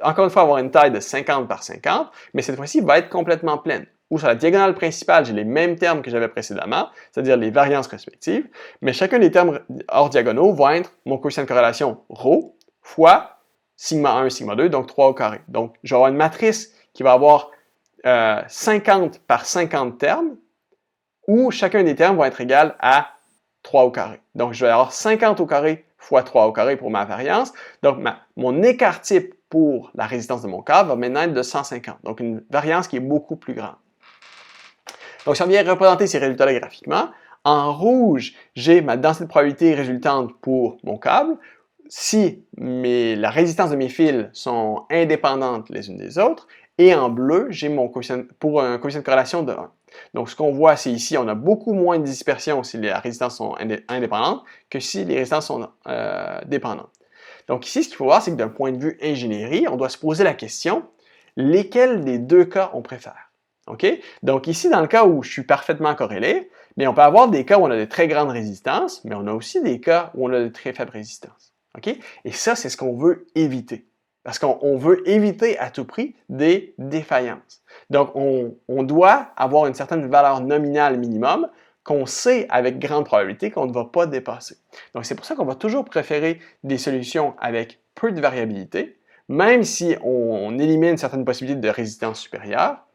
encore une fois avoir une taille de 50 par 50, mais cette fois-ci va être complètement pleine. Ou sur la diagonale principale, j'ai les mêmes termes que j'avais précédemment, c'est-à-dire les variances respectives, mais chacun des termes hors diagonaux va être mon coefficient de corrélation ρ fois sigma 1, sigma 2, donc 3 au carré. Donc, je vais avoir une matrice qui va avoir 50 par 50 termes, où chacun des termes va être égal à 3 au carré. Donc, je vais avoir 50 au carré fois 3 au carré pour ma variance. Donc, mon écart type pour la résistance de mon câble va maintenant être de 150. Donc, une variance qui est beaucoup plus grande. Donc, si on vient représenter ces résultats-là graphiquement, en rouge, j'ai ma densité de probabilité résultante pour mon câble. Si la résistance de mes fils sont indépendantes les unes des autres, et en bleu, j'ai mon coefficient pour un coefficient de corrélation de 1. Donc, ce qu'on voit, c'est ici, on a beaucoup moins de dispersion si les résistances sont indépendantes que si les résistances sont dépendantes. Donc ici, ce qu'il faut voir, c'est que d'un point de vue ingénierie, on doit se poser la question, lesquels des deux cas on préfère? Okay? Donc ici, dans le cas où je suis parfaitement corrélé, mais on peut avoir des cas où on a de très grandes résistances, mais on a aussi des cas où on a de très faibles résistances. Okay? Et ça, c'est ce qu'on veut éviter. parce qu'on veut éviter à tout prix des défaillances. Donc, on doit avoir une certaine valeur nominale minimum qu'on sait avec grande probabilité qu'on ne va pas dépasser. Donc, c'est pour ça qu'on va toujours préférer des solutions avec peu de variabilité, même si on élimine certaines possibilités de résistance supérieure,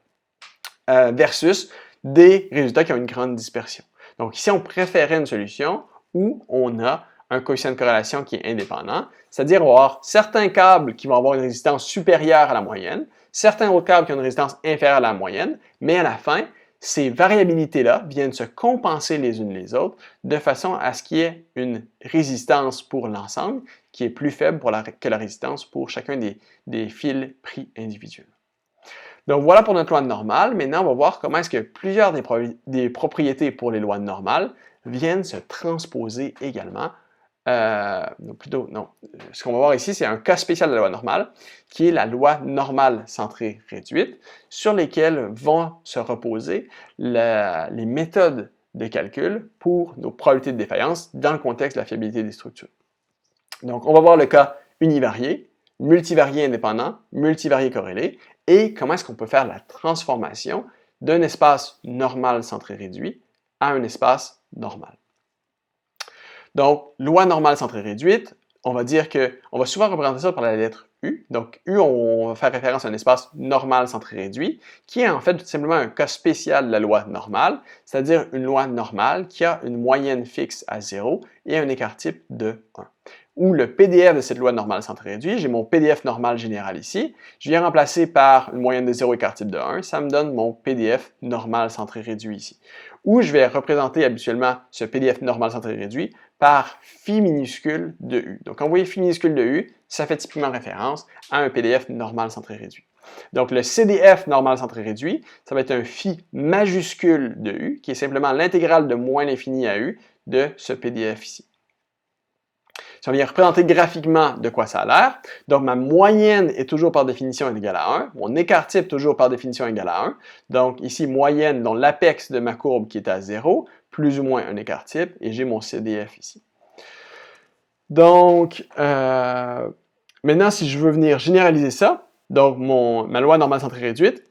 versus des résultats qui ont une grande dispersion. Donc ici, on préférait une solution où on a un coefficient de corrélation qui est indépendant, c'est-à-dire on va avoir certains câbles qui vont avoir une résistance supérieure à la moyenne, certains autres câbles qui ont une résistance inférieure à la moyenne, mais à la fin, ces variabilités-là viennent se compenser les unes les autres de façon à ce qu'il y ait une résistance pour l'ensemble qui est plus faible que la résistance pour chacun des fils pris individuellement. Donc voilà pour notre loi normale. Maintenant, on va voir comment est-ce que plusieurs des propriétés pour les lois normales viennent se transposer également. Ce qu'on va voir ici, c'est un cas spécial de la loi normale, qui est la loi normale centrée réduite, sur lesquelles vont se reposer les méthodes de calcul pour nos probabilités de défaillance dans le contexte de la fiabilité des structures. Donc, on va voir le cas univarié, multivarié indépendant, multivarié corrélé, et comment est-ce qu'on peut faire la transformation d'un espace normal centré réduit à un espace normal. Donc, loi normale centrée réduite, on va dire qu'on va souvent représenter ça par la lettre U. Donc, U, on va faire référence à un espace normal centré réduit, qui est en fait tout simplement un cas spécial de la loi normale, c'est-à-dire une loi normale qui a une moyenne fixe à 0 et un écart type de 1. Ou le PDF de cette loi normale centrée réduite, j'ai mon PDF normal général ici, je viens remplacer par une moyenne de 0 écart type de 1, ça me donne mon PDF normal centré réduit ici. Ou je vais représenter habituellement ce PDF normal centré réduit par phi minuscule de U. Donc, quand vous voyez phi minuscule de U, ça fait typiquement référence à un PDF normal centré réduit. Donc, le CDF normal centré réduit, ça va être un phi majuscule de U, qui est simplement l'intégrale de moins l'infini à U de ce PDF ici. Si on vient représenter graphiquement de quoi ça a l'air, donc ma moyenne est toujours par définition égale à 1, mon écart type toujours par définition égal à 1, donc ici moyenne dont l'apex de ma courbe qui est à 0, plus ou moins un écart type, et j'ai mon CDF ici. Donc, maintenant si je veux venir généraliser ça, donc ma loi normale centrée réduite,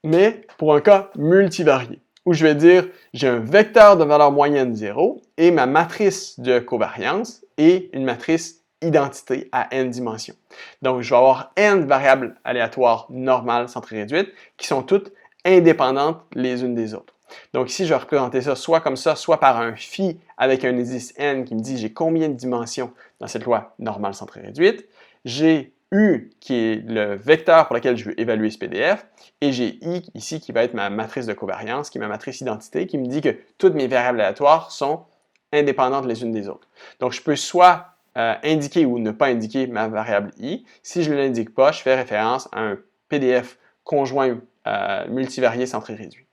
mais pour un cas multivarié, où je vais dire j'ai un vecteur de valeur moyenne 0 et ma matrice de covariance est une matrice identité à n dimensions. Donc, je vais avoir n variables aléatoires normales centrées réduites qui sont toutes indépendantes les unes des autres. Donc ici, je vais représenter ça soit comme ça, soit par un phi avec un indice n qui me dit j'ai combien de dimensions dans cette loi normale centrée réduite. J'ai U qui est le vecteur pour lequel je veux évaluer ce PDF, et j'ai I ici qui va être ma matrice de covariance, qui est ma matrice identité, qui me dit que toutes mes variables aléatoires sont indépendantes les unes des autres. Donc je peux soit indiquer ou ne pas indiquer ma variable I. Si je ne l'indique pas, je fais référence à un PDF conjoint multivarié centré réduit.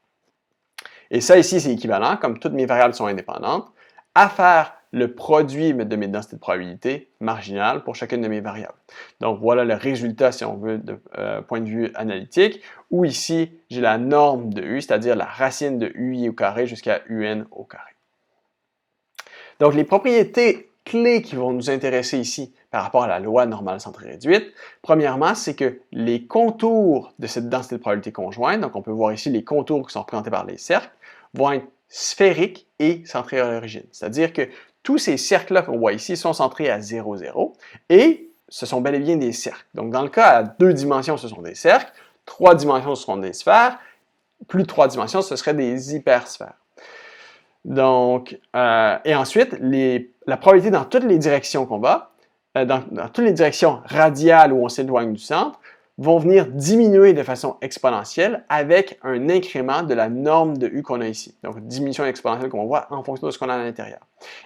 Et ça ici, c'est équivalent, comme toutes mes variables sont indépendantes, à faire le produit de mes densités de probabilité marginales pour chacune de mes variables. Donc voilà le résultat, si on veut, de point de vue analytique, où ici, j'ai la norme de U, c'est-à-dire la racine de UI au carré jusqu'à UN au carré. Donc les propriétés clés qui vont nous intéresser ici par rapport à la loi normale centrée réduite, premièrement, c'est que les contours de cette densité de probabilité conjointe, donc on peut voir ici les contours qui sont représentés par les cercles, vont être sphériques et centrés à l'origine. C'est-à-dire que tous ces cercles-là qu'on voit ici sont centrés à 0, 0, et ce sont bel et bien des cercles. Donc dans le cas à 2 dimensions, ce sont des cercles, 3 dimensions, ce seront des sphères, plus de 3 dimensions, ce seraient des hypersphères. Donc, et ensuite, la probabilité dans toutes les directions qu'on va, dans toutes les directions radiales où on s'éloigne du centre, vont venir diminuer de façon exponentielle avec un incrément de la norme de U qu'on a ici. Donc, diminution exponentielle qu'on voit en fonction de ce qu'on a à l'intérieur.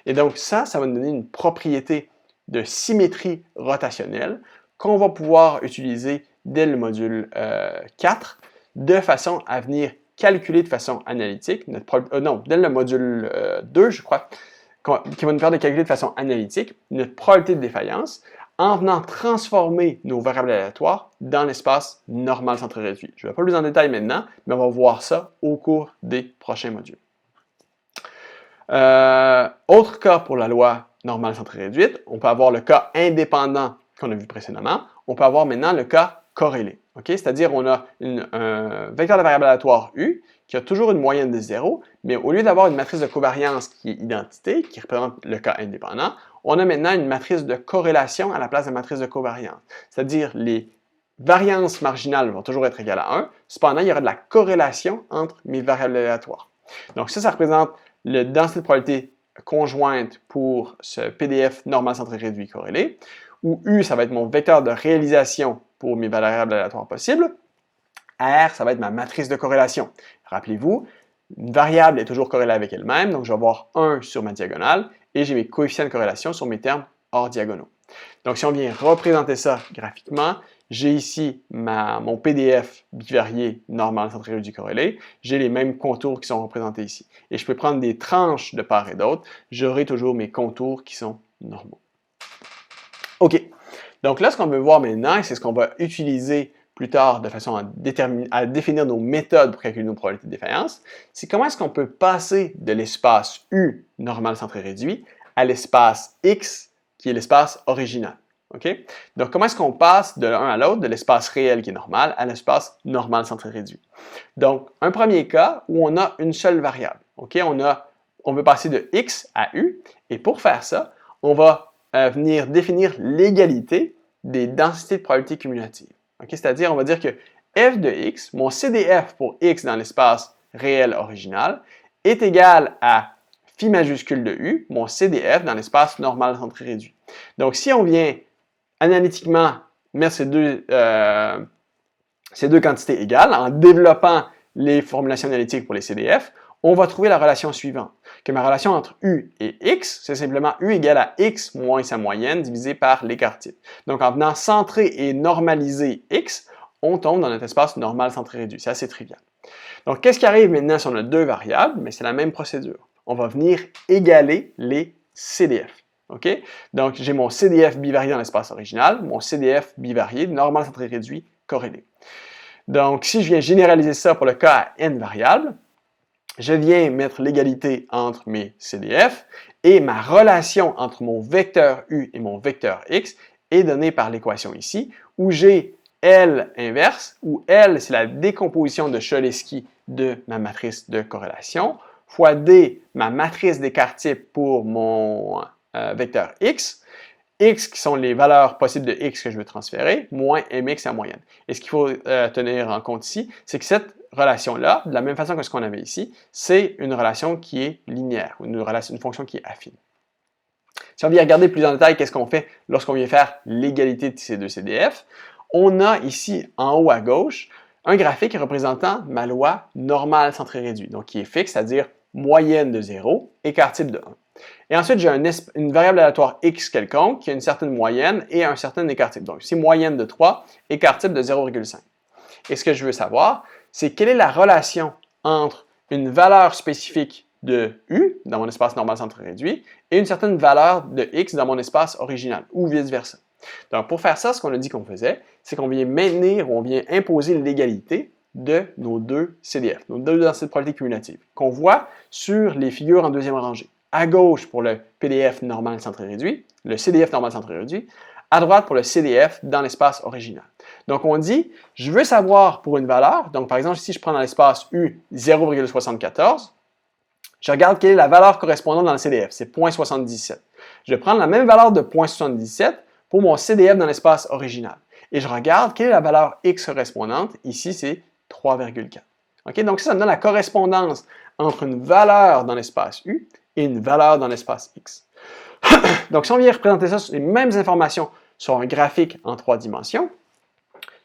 Et donc, ça va nous donner une propriété de symétrie rotationnelle qu'on va pouvoir utiliser dès le module 4 de façon à venir calculer de façon analytique, dès le module 2, je crois, qui va nous permettre de calculer de façon analytique notre probabilité de défaillance en venant transformer nos variables aléatoires dans l'espace normal centré réduit. Je ne vais pas plus en détail maintenant, mais on va voir ça au cours des prochains modules. Autre cas pour la loi normale centrée réduite, on peut avoir le cas indépendant qu'on a vu précédemment, on peut avoir maintenant le cas corrélé. Okay? C'est-à-dire on a un vecteur de variable aléatoire U qui a toujours une moyenne de 0, mais au lieu d'avoir une matrice de covariance qui est identité, qui représente le cas indépendant, on a maintenant une matrice de corrélation à la place de matrice de covariance. C'est-à-dire les variances marginales vont toujours être égales à 1, cependant il y aura de la corrélation entre mes variables aléatoires. Donc ça représente la densité de probabilité conjointe pour ce PDF normal centré réduit corrélé, où U, ça va être mon vecteur de réalisation pour mes variables aléatoires possibles. R, ça va être ma matrice de corrélation. Rappelez-vous, une variable est toujours corrélée avec elle-même, donc je vais avoir 1 sur ma diagonale, et j'ai mes coefficients de corrélation sur mes termes hors diagonaux. Donc si on vient représenter ça graphiquement, j'ai ici mon PDF bivarié normal centré réduit corrélé, j'ai les mêmes contours qui sont représentés ici. Et je peux prendre des tranches de part et d'autre, j'aurai toujours mes contours qui sont normaux. OK. Donc là, ce qu'on veut voir maintenant, et c'est ce qu'on va utiliser plus tard de façon à définir nos méthodes pour calculer nos probabilités de défaillance, c'est comment est-ce qu'on peut passer de l'espace U normal centré réduit à l'espace X qui est l'espace original. Okay? Donc, comment est-ce qu'on passe de l'un à l'autre, de l'espace réel qui est normal à l'espace normal centré réduit? Donc, un premier cas où on a une seule variable. Okay? On veut passer de X à U, et pour faire ça, on va venir définir l'égalité des densités de probabilité cumulatives. Okay? C'est-à-dire, on va dire que f de x, mon CDF pour x dans l'espace réel original, est égal à phi majuscule de u, mon CDF dans l'espace normal centré réduit. Donc, si on vient analytiquement mettre ces deux quantités égales en développant les formulations analytiques pour les CDF, on va trouver la relation suivante, que ma relation entre U et X, c'est simplement U égale à X moins sa moyenne divisé par l'écart type. Donc, en venant centrer et normaliser X, on tombe dans notre espace normal centré réduit. C'est assez trivial. Donc, qu'est-ce qui arrive maintenant si on a deux variables? Mais c'est la même procédure. On va venir égaler les CDF. Okay? Donc, j'ai mon CDF bivarié dans l'espace original, mon CDF bivarié normal centré réduit corrélé. Donc, si je viens généraliser ça pour le cas à n variables, je viens mettre l'égalité entre mes CDF et ma relation entre mon vecteur U et mon vecteur X est donnée par l'équation ici, où j'ai L inverse, où L, c'est la décomposition de Cholesky de ma matrice de corrélation, fois D, ma matrice d'écart type pour mon vecteur X, X qui sont les valeurs possibles de X que je veux transférer, moins MX à moyenne. Et ce qu'il faut tenir en compte ici, c'est que cette relation-là, de la même façon que ce qu'on avait ici, c'est une relation qui est linéaire, une fonction qui est affine. Si on vient regarder plus en détail qu'est-ce qu'on fait lorsqu'on vient faire l'égalité de ces deux CDF, on a ici en haut à gauche un graphique représentant ma loi normale centrée réduite, donc qui est fixe, c'est-à-dire moyenne de 0, écart type de 1. Et ensuite, j'ai une variable aléatoire x quelconque qui a une certaine moyenne et un certain écart type. Donc ici, moyenne de 3, écart type de 0,5. Et ce que je veux savoir, c'est quelle est la relation entre une valeur spécifique de U dans mon espace normal centré réduit et une certaine valeur de X dans mon espace original, ou vice-versa. Donc, pour faire ça, ce qu'on a dit qu'on faisait, c'est qu'on vient maintenir ou on vient imposer l'égalité de nos deux CDF, nos deux densités de probabilité cumulative, qu'on voit sur les figures en deuxième rangée. À gauche pour le PDF normal centré réduit, le CDF normal centré réduit, à droite pour le CDF dans l'espace original. Donc, on dit, je veux savoir pour une valeur, donc par exemple, si je prends dans l'espace U 0,74, je regarde quelle est la valeur correspondante dans le CDF, c'est 0,77. Je vais prendre la même valeur de 0,77 pour mon CDF dans l'espace original. Et je regarde quelle est la valeur X correspondante, ici c'est 3,4. Okay? Donc ça me donne la correspondance entre une valeur dans l'espace U et une valeur dans l'espace X. Donc si on vient représenter ça sur les mêmes informations sur un graphique en 3 dimensions,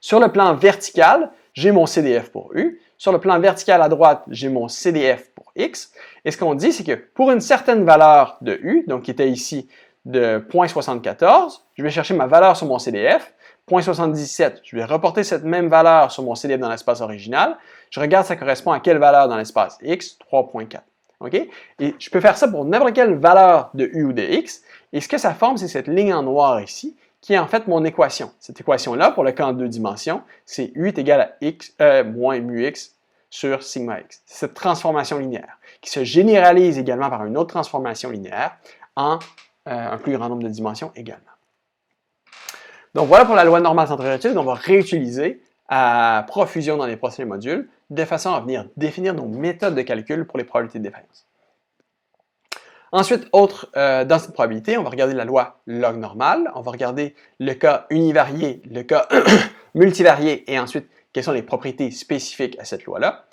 sur le plan vertical, j'ai mon CDF pour U. Sur le plan vertical à droite, j'ai mon CDF pour X. Et ce qu'on dit, c'est que pour une certaine valeur de U, donc qui était ici de 0,74, je vais chercher ma valeur sur mon CDF. 0,77, je vais reporter cette même valeur sur mon CDF dans l'espace original. Je regarde ça correspond à quelle valeur dans l'espace X, 3,4. Okay? Et je peux faire ça pour n'importe quelle valeur de U ou de X. Et ce que ça forme, c'est cette ligne en noir ici, qui est en fait mon équation. Cette équation-là, pour le cas en 2 dimensions, c'est U est égal à X moins mu X sur sigma X. C'est cette transformation linéaire, qui se généralise également par une autre transformation linéaire en un plus grand nombre de dimensions également. Donc voilà pour la loi normale centrale-relative qu'on va réutiliser à profusion dans les prochains modules, de façon à venir définir nos méthodes de calcul pour les probabilités de défaillance. Ensuite, dans cette probabilité, on va regarder la loi log normale, on va regarder le cas univarié, le cas multivarié, et ensuite, quelles sont les propriétés spécifiques à cette loi-là.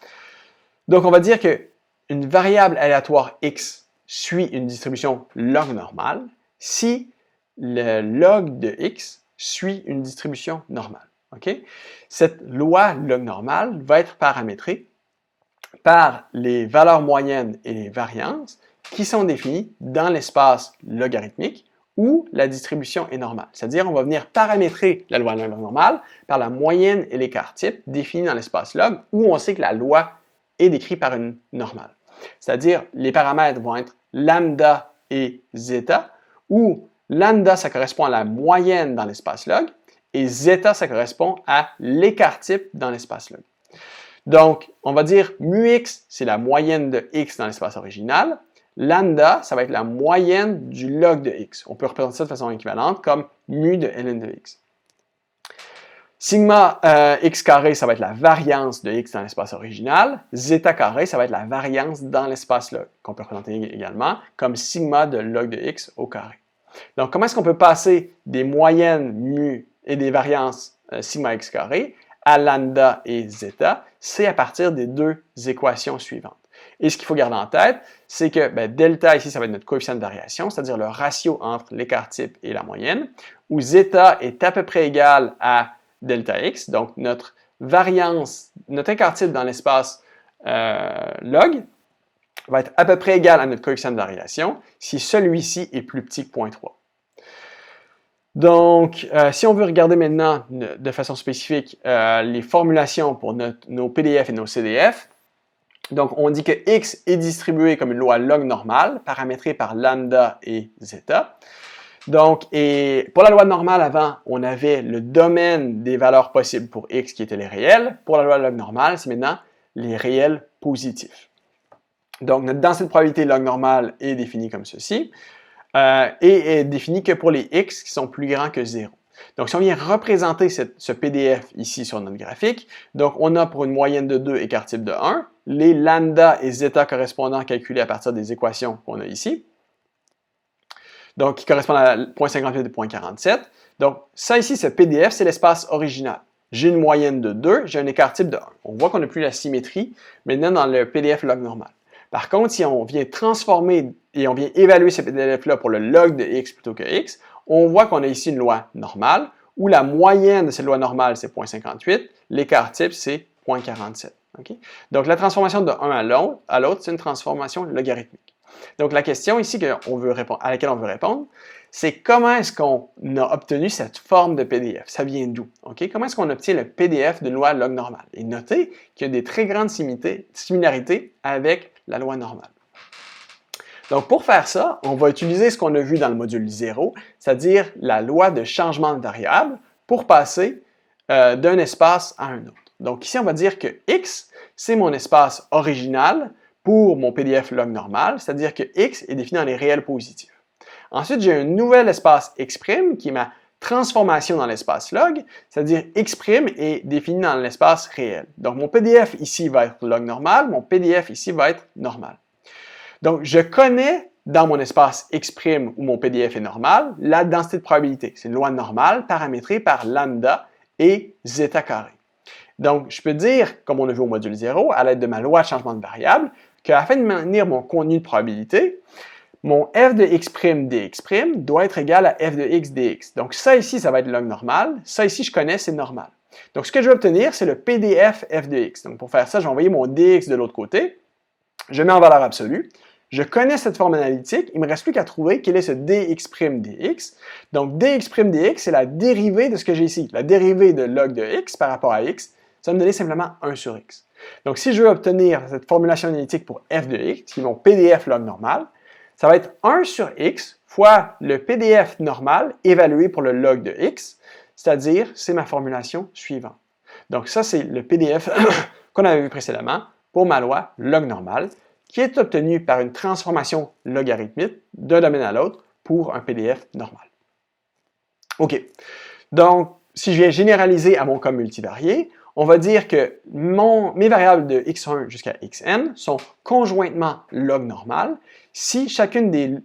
Donc, on va dire qu'une variable aléatoire x suit une distribution log normale si le log de x suit une distribution normale. Okay? Cette loi log normale va être paramétrée par les valeurs moyennes et les variances qui sont définies dans l'espace logarithmique où la distribution est normale. C'est-à-dire, on va venir paramétrer la loi log normale par la moyenne et l'écart type définis dans l'espace log où on sait que la loi est décrite par une normale. C'est-à-dire, les paramètres vont être lambda et zeta, où lambda, ça correspond à la moyenne dans l'espace log, et zeta, ça correspond à l'écart type dans l'espace log. Donc, on va dire mu x, c'est la moyenne de x dans l'espace original. Lambda, ça va être la moyenne du log de x. On peut représenter ça de façon équivalente comme mu de ln de x. Sigma x carré, ça va être la variance de x dans l'espace original. Zeta carré, ça va être la variance dans l'espace log, qu'on peut représenter également comme sigma de log de x au carré. Donc, comment est-ce qu'on peut passer des moyennes mu et des variances sigma x carré à lambda et zeta? C'est à partir des deux équations suivantes. Et ce qu'il faut garder en tête, c'est que delta, ici, ça va être notre coefficient de variation, c'est-à-dire le ratio entre l'écart type et la moyenne, où zeta est à peu près égal à delta x, donc notre variance, notre écart type dans l'espace log va être à peu près égal à notre coefficient de variation si celui-ci est plus petit que 0.3. Donc, si on veut regarder maintenant de façon spécifique les formulations pour nos PDF et nos CDF, donc on dit que x est distribué comme une loi log normale, paramétrée par lambda et zeta. Donc, et pour la loi normale avant, on avait le domaine des valeurs possibles pour x qui étaient les réels. Pour la loi log normale, c'est maintenant les réels positifs. Donc, notre densité de probabilité log normale est définie comme ceci, et est définie que pour les x qui sont plus grands que 0. Donc, si on vient représenter ce PDF ici sur notre graphique, donc on a pour une moyenne de 2 écart type de 1, les lambda et zeta correspondants calculés à partir des équations qu'on a ici, donc qui correspondent à 0.58 et 0.47. Donc, ça ici, ce PDF, c'est l'espace original. J'ai une moyenne de 2, j'ai un écart type de 1. On voit qu'on n'a plus la symétrie maintenant dans le PDF log normal. Par contre, si on vient transformer et on vient évaluer ce PDF-là pour le log de x plutôt que x, on voit qu'on a ici une loi normale où la moyenne de cette loi normale, c'est 0.58, l'écart type, c'est 0.47. Okay? Donc, la transformation de 1 à l'autre, c'est une transformation logarithmique. Donc, la question ici à laquelle on veut répondre, c'est comment est-ce qu'on a obtenu cette forme de PDF? Ça vient d'où? Okay? Comment est-ce qu'on obtient le PDF d'une loi log normale? Et notez qu'il y a des très grandes similarités avec la loi normale. Donc, pour faire ça, on va utiliser ce qu'on a vu dans le module 0, c'est-à-dire la loi de changement de variable pour passer d'un espace à un autre. Donc, ici, on va dire que x, c'est mon espace original pour mon PDF log normal, c'est-à-dire que x est défini dans les réels positifs. Ensuite, j'ai un nouvel espace x' qui est ma transformation dans l'espace log, c'est-à-dire x' est défini dans l'espace réel. Donc, mon PDF ici va être log normal, mon PDF ici va être normal. Donc, je connais dans mon espace x' où mon PDF est normal, la densité de probabilité. C'est une loi normale paramétrée par lambda et zeta carré. Donc, je peux dire, comme on a vu au module 0, à l'aide de ma loi de changement de variable, qu'afin de maintenir mon contenu de probabilité, mon f de x' dx' doit être égal à f de x dx. Donc, ça ici, ça va être log normal. Ça ici, je connais, c'est normal. Donc, ce que je vais obtenir, c'est le PDF f de x. Donc, pour faire ça, je vais envoyer mon dx de l'autre côté. Je mets en valeur absolue. Je connais cette forme analytique, il ne me reste plus qu'à trouver quel est ce dx' dx. Donc, dx' dx, c'est la dérivée de ce que j'ai ici. La dérivée de log de x par rapport à x, ça va me donner simplement 1 sur x. Donc, si je veux obtenir cette formulation analytique pour f de x, qui est mon PDF log normal, ça va être 1 sur x fois le PDF normal évalué pour le log de x, c'est-à-dire, c'est ma formulation suivante. Donc, ça, c'est le PDF qu'on avait vu précédemment pour ma loi log normal, qui est obtenue par une transformation logarithmique d'un domaine à l'autre pour un PDF normal. OK. Donc, si je viens généraliser à mon cas multivarié, on va dire que mes variables de x1 jusqu'à xn sont conjointement log normal si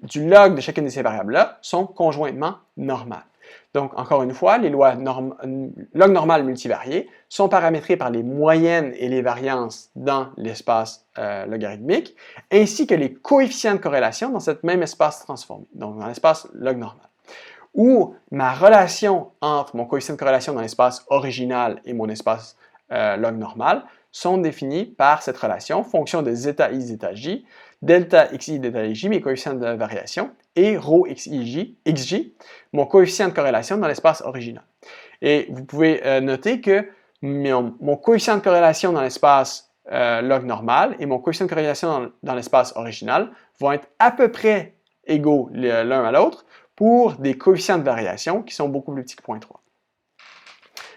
du log de chacune de ces variables-là sont conjointement normales. Donc, encore une fois, les lois log normal multivarié sont paramétrées par les moyennes et les variances dans l'espace logarithmique, ainsi que les coefficients de corrélation dans ce même espace transformé, donc dans l'espace log normal, où ma relation entre mon coefficient de corrélation dans l'espace original et mon espace log normal sont définies par cette relation, fonction de zeta i, zeta j, delta xi, delta j, mes coefficients de variation, et rho xj, mon coefficient de corrélation dans l'espace original. Et vous pouvez noter que mon coefficient de corrélation dans l'espace log normal et mon coefficient de corrélation dans l'espace original vont être à peu près égaux l'un à l'autre pour des coefficients de variation qui sont beaucoup plus petits que 0.3.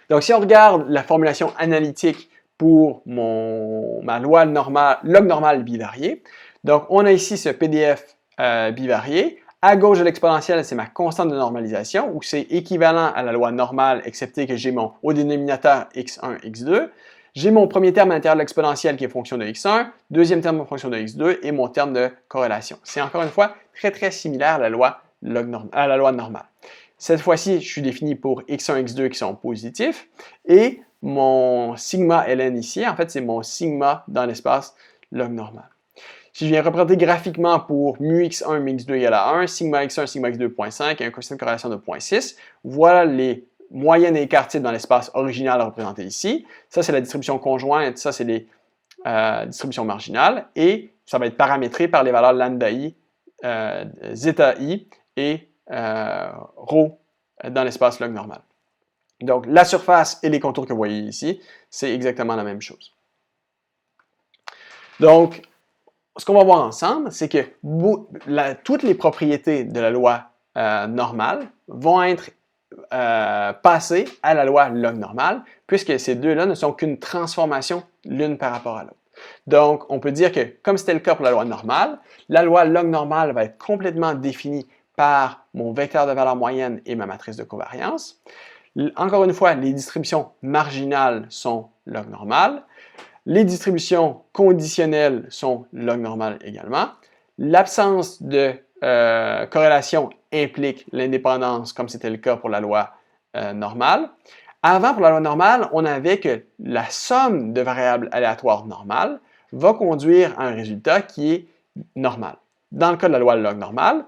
Donc, si on regarde la formulation analytique pour ma loi log normal bivarié, donc on a ici ce PDF bivarié. À gauche de l'exponentielle, c'est ma constante de normalisation, où c'est équivalent à la loi normale, excepté que j'ai au dénominateur x1, x2. J'ai mon premier terme à l'intérieur de l'exponentielle qui est fonction de x1, deuxième terme en fonction de x2 et mon terme de corrélation. C'est encore une fois très très similaire à la loi normale. Cette fois-ci, je suis défini pour x1, x2 qui sont positifs et mon sigma ln ici, en fait, c'est mon sigma dans l'espace log normal. Si je viens représenter graphiquement pour mu x1, mu x2 égale à 1, sigma x1, sigma x2, 0.5 et un coefficient de corrélation de 0.6, voilà les moyennes et écarts types dans l'espace original représenté ici. Ça, c'est la distribution conjointe, ça, c'est les distributions marginales et ça va être paramétré par les valeurs lambda i, zeta i et rho dans l'espace log normal. Donc, la surface et les contours que vous voyez ici, c'est exactement la même chose. Donc, ce qu'on va voir ensemble, c'est que toutes les propriétés de la loi normale vont être passées à la loi log normale, puisque ces deux-là ne sont qu'une transformation l'une par rapport à l'autre. Donc, on peut dire que, comme c'était le cas pour la loi normale, la loi log normale va être complètement définie par mon vecteur de valeur moyenne et ma matrice de covariance. Encore une fois, les distributions marginales sont log normal. Les distributions conditionnelles sont log normal également. L'absence de corrélation implique l'indépendance, comme c'était le cas pour la loi normale. Avant, pour la loi normale, on avait que la somme de variables aléatoires normales va conduire à un résultat qui est normal. Dans le cas de la loi log normale,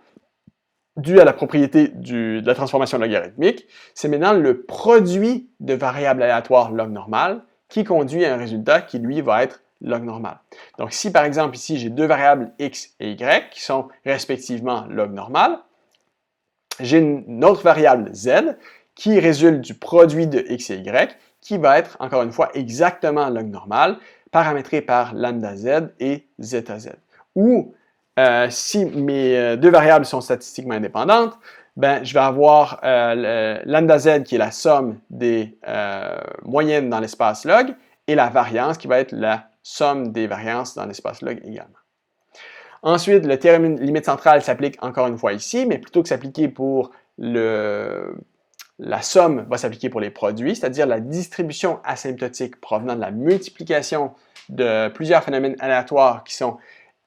dû à la propriété de la transformation logarithmique, c'est maintenant le produit de variables aléatoires log normal qui conduit à un résultat qui, lui, va être log normal. Donc, si par exemple, ici, j'ai deux variables x et y qui sont respectivement log normal, j'ai une autre variable z qui résulte du produit de x et y qui va être, encore une fois, exactement log normal, paramétré par lambda z et zeta z. Ou, si mes deux variables sont statistiquement indépendantes, ben, je vais avoir lambda z qui est la somme des moyennes dans l'espace log et la variance qui va être la somme des variances dans l'espace log également. Ensuite, le théorème limite centrale s'applique encore une fois ici, mais plutôt que s'appliquer pour la somme va s'appliquer pour les produits, c'est-à-dire la distribution asymptotique provenant de la multiplication de plusieurs phénomènes aléatoires qui sont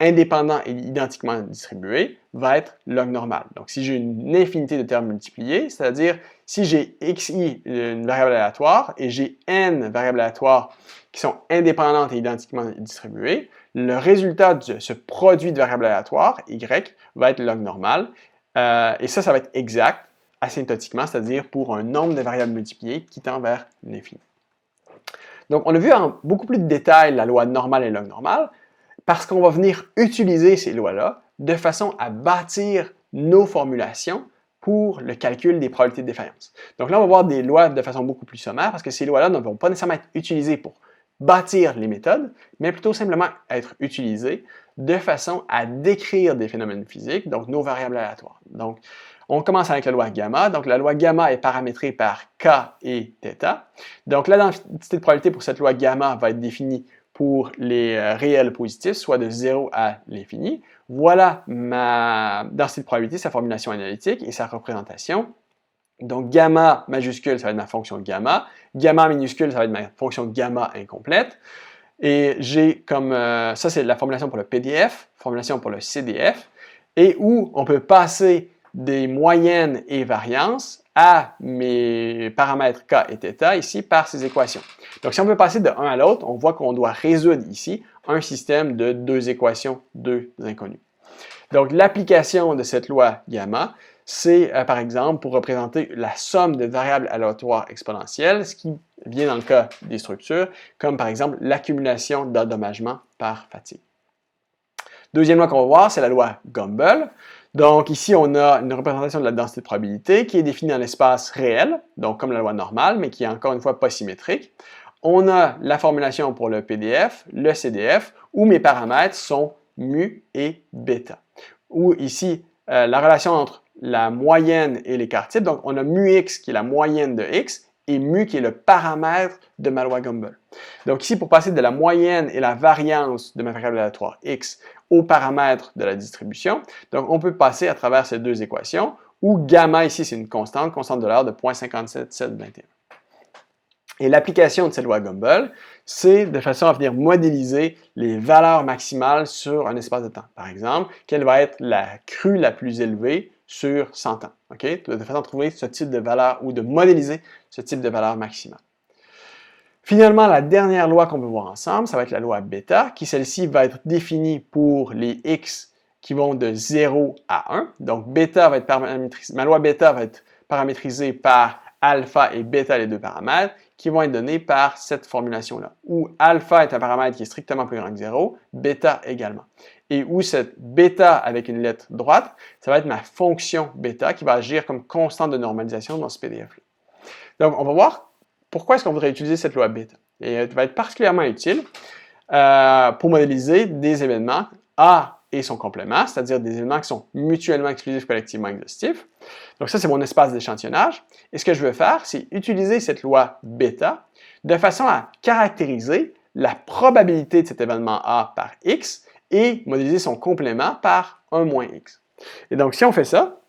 indépendants et identiquement distribués, va être log normal. Donc, si j'ai une infinité de termes multipliés, c'est-à-dire si j'ai xi, une variable aléatoire, et j'ai n variables aléatoires qui sont indépendantes et identiquement distribuées, le résultat de ce produit de variables aléatoires, y, va être log normal. Et ça va être exact asymptotiquement, c'est-à-dire pour un nombre de variables multipliées qui tend vers l'infini. Donc, on a vu en beaucoup plus de détails la loi normale et log normal, parce qu'on va venir utiliser ces lois-là de façon à bâtir nos formulations pour le calcul des probabilités de défaillance. Donc là, on va voir des lois de façon beaucoup plus sommaire, parce que ces lois-là ne vont pas nécessairement être utilisées pour bâtir les méthodes, mais plutôt simplement être utilisées de façon à décrire des phénomènes physiques, donc nos variables aléatoires. Donc, on commence avec la loi gamma. Donc, la loi gamma est paramétrée par k et θ. Donc, la densité de probabilité pour cette loi gamma va être définie pour les réels positifs, soit de 0 à l'infini. Voilà ma densité de probabilité, sa formulation analytique et sa représentation Donc, gamma majuscule, ça va être ma fonction gamma. Gamma minuscule, ça va être ma fonction gamma incomplète. Et j'ai comme, ça c'est la formulation pour le PDF, formulation pour le CDF, et où on peut passer des moyennes et variances à mes paramètres K et θ ici par ces équations. Donc si on veut passer de un à l'autre, on voit qu'on doit résoudre ici un système de deux équations, deux inconnus. Donc l'application de cette loi gamma, c'est par exemple pour représenter la somme de variables aléatoires exponentielles, ce qui vient dans le cas des structures, comme par exemple l'accumulation d'endommagement par fatigue. Deuxième loi qu'on va voir, c'est la loi Gumbel. Donc ici, on a une représentation de la densité de probabilité qui est définie dans l'espace réel, donc comme la loi normale, mais qui est encore une fois pas symétrique. On a la formulation pour le PDF, le CDF, où mes paramètres sont mu et bêta. Où ici, la relation entre la moyenne et l'écart type, donc on a mu x qui est la moyenne de x, et mu qui est le paramètre de ma loi Gumbel. Donc ici, pour passer de la moyenne et la variance de ma variable aléatoire x au paramètre de la distribution, donc on peut passer à travers ces deux équations, où gamma ici c'est une constante de l'ordre de 0.57721. Et l'application de cette loi Gumbel, c'est de façon à venir modéliser les valeurs maximales sur un espace de temps. Par exemple, quelle va être la crue la plus élevée sur 100 ans. Okay? De façon à trouver ce type de valeur ou de modéliser ce type de valeur maximale. Finalement, la dernière loi qu'on peut voir ensemble, ça va être la loi bêta, qui celle-ci va être définie pour les x qui vont de 0 à 1. Donc, bêta va être paramétrisée, ma loi bêta va être paramétrisée par alpha et bêta, les deux paramètres, qui vont être donnés par cette formulation-là, où alpha est un paramètre qui est strictement plus grand que 0, bêta également. Et où cette bêta avec une lettre droite, ça va être ma fonction bêta qui va agir comme constante de normalisation dans ce PDF-là. Donc, on va voir pourquoi est-ce qu'on voudrait utiliser cette loi bêta. Et elle va être particulièrement utile pour modéliser des événements A et son complément, c'est-à-dire des événements qui sont mutuellement exclusifs, collectivement exhaustifs. Donc ça, c'est mon espace d'échantillonnage. Et ce que je veux faire, c'est utiliser cette loi bêta de façon à caractériser la probabilité de cet événement A par X et modéliser son complément par 1 moins X. Et donc, si on fait ça,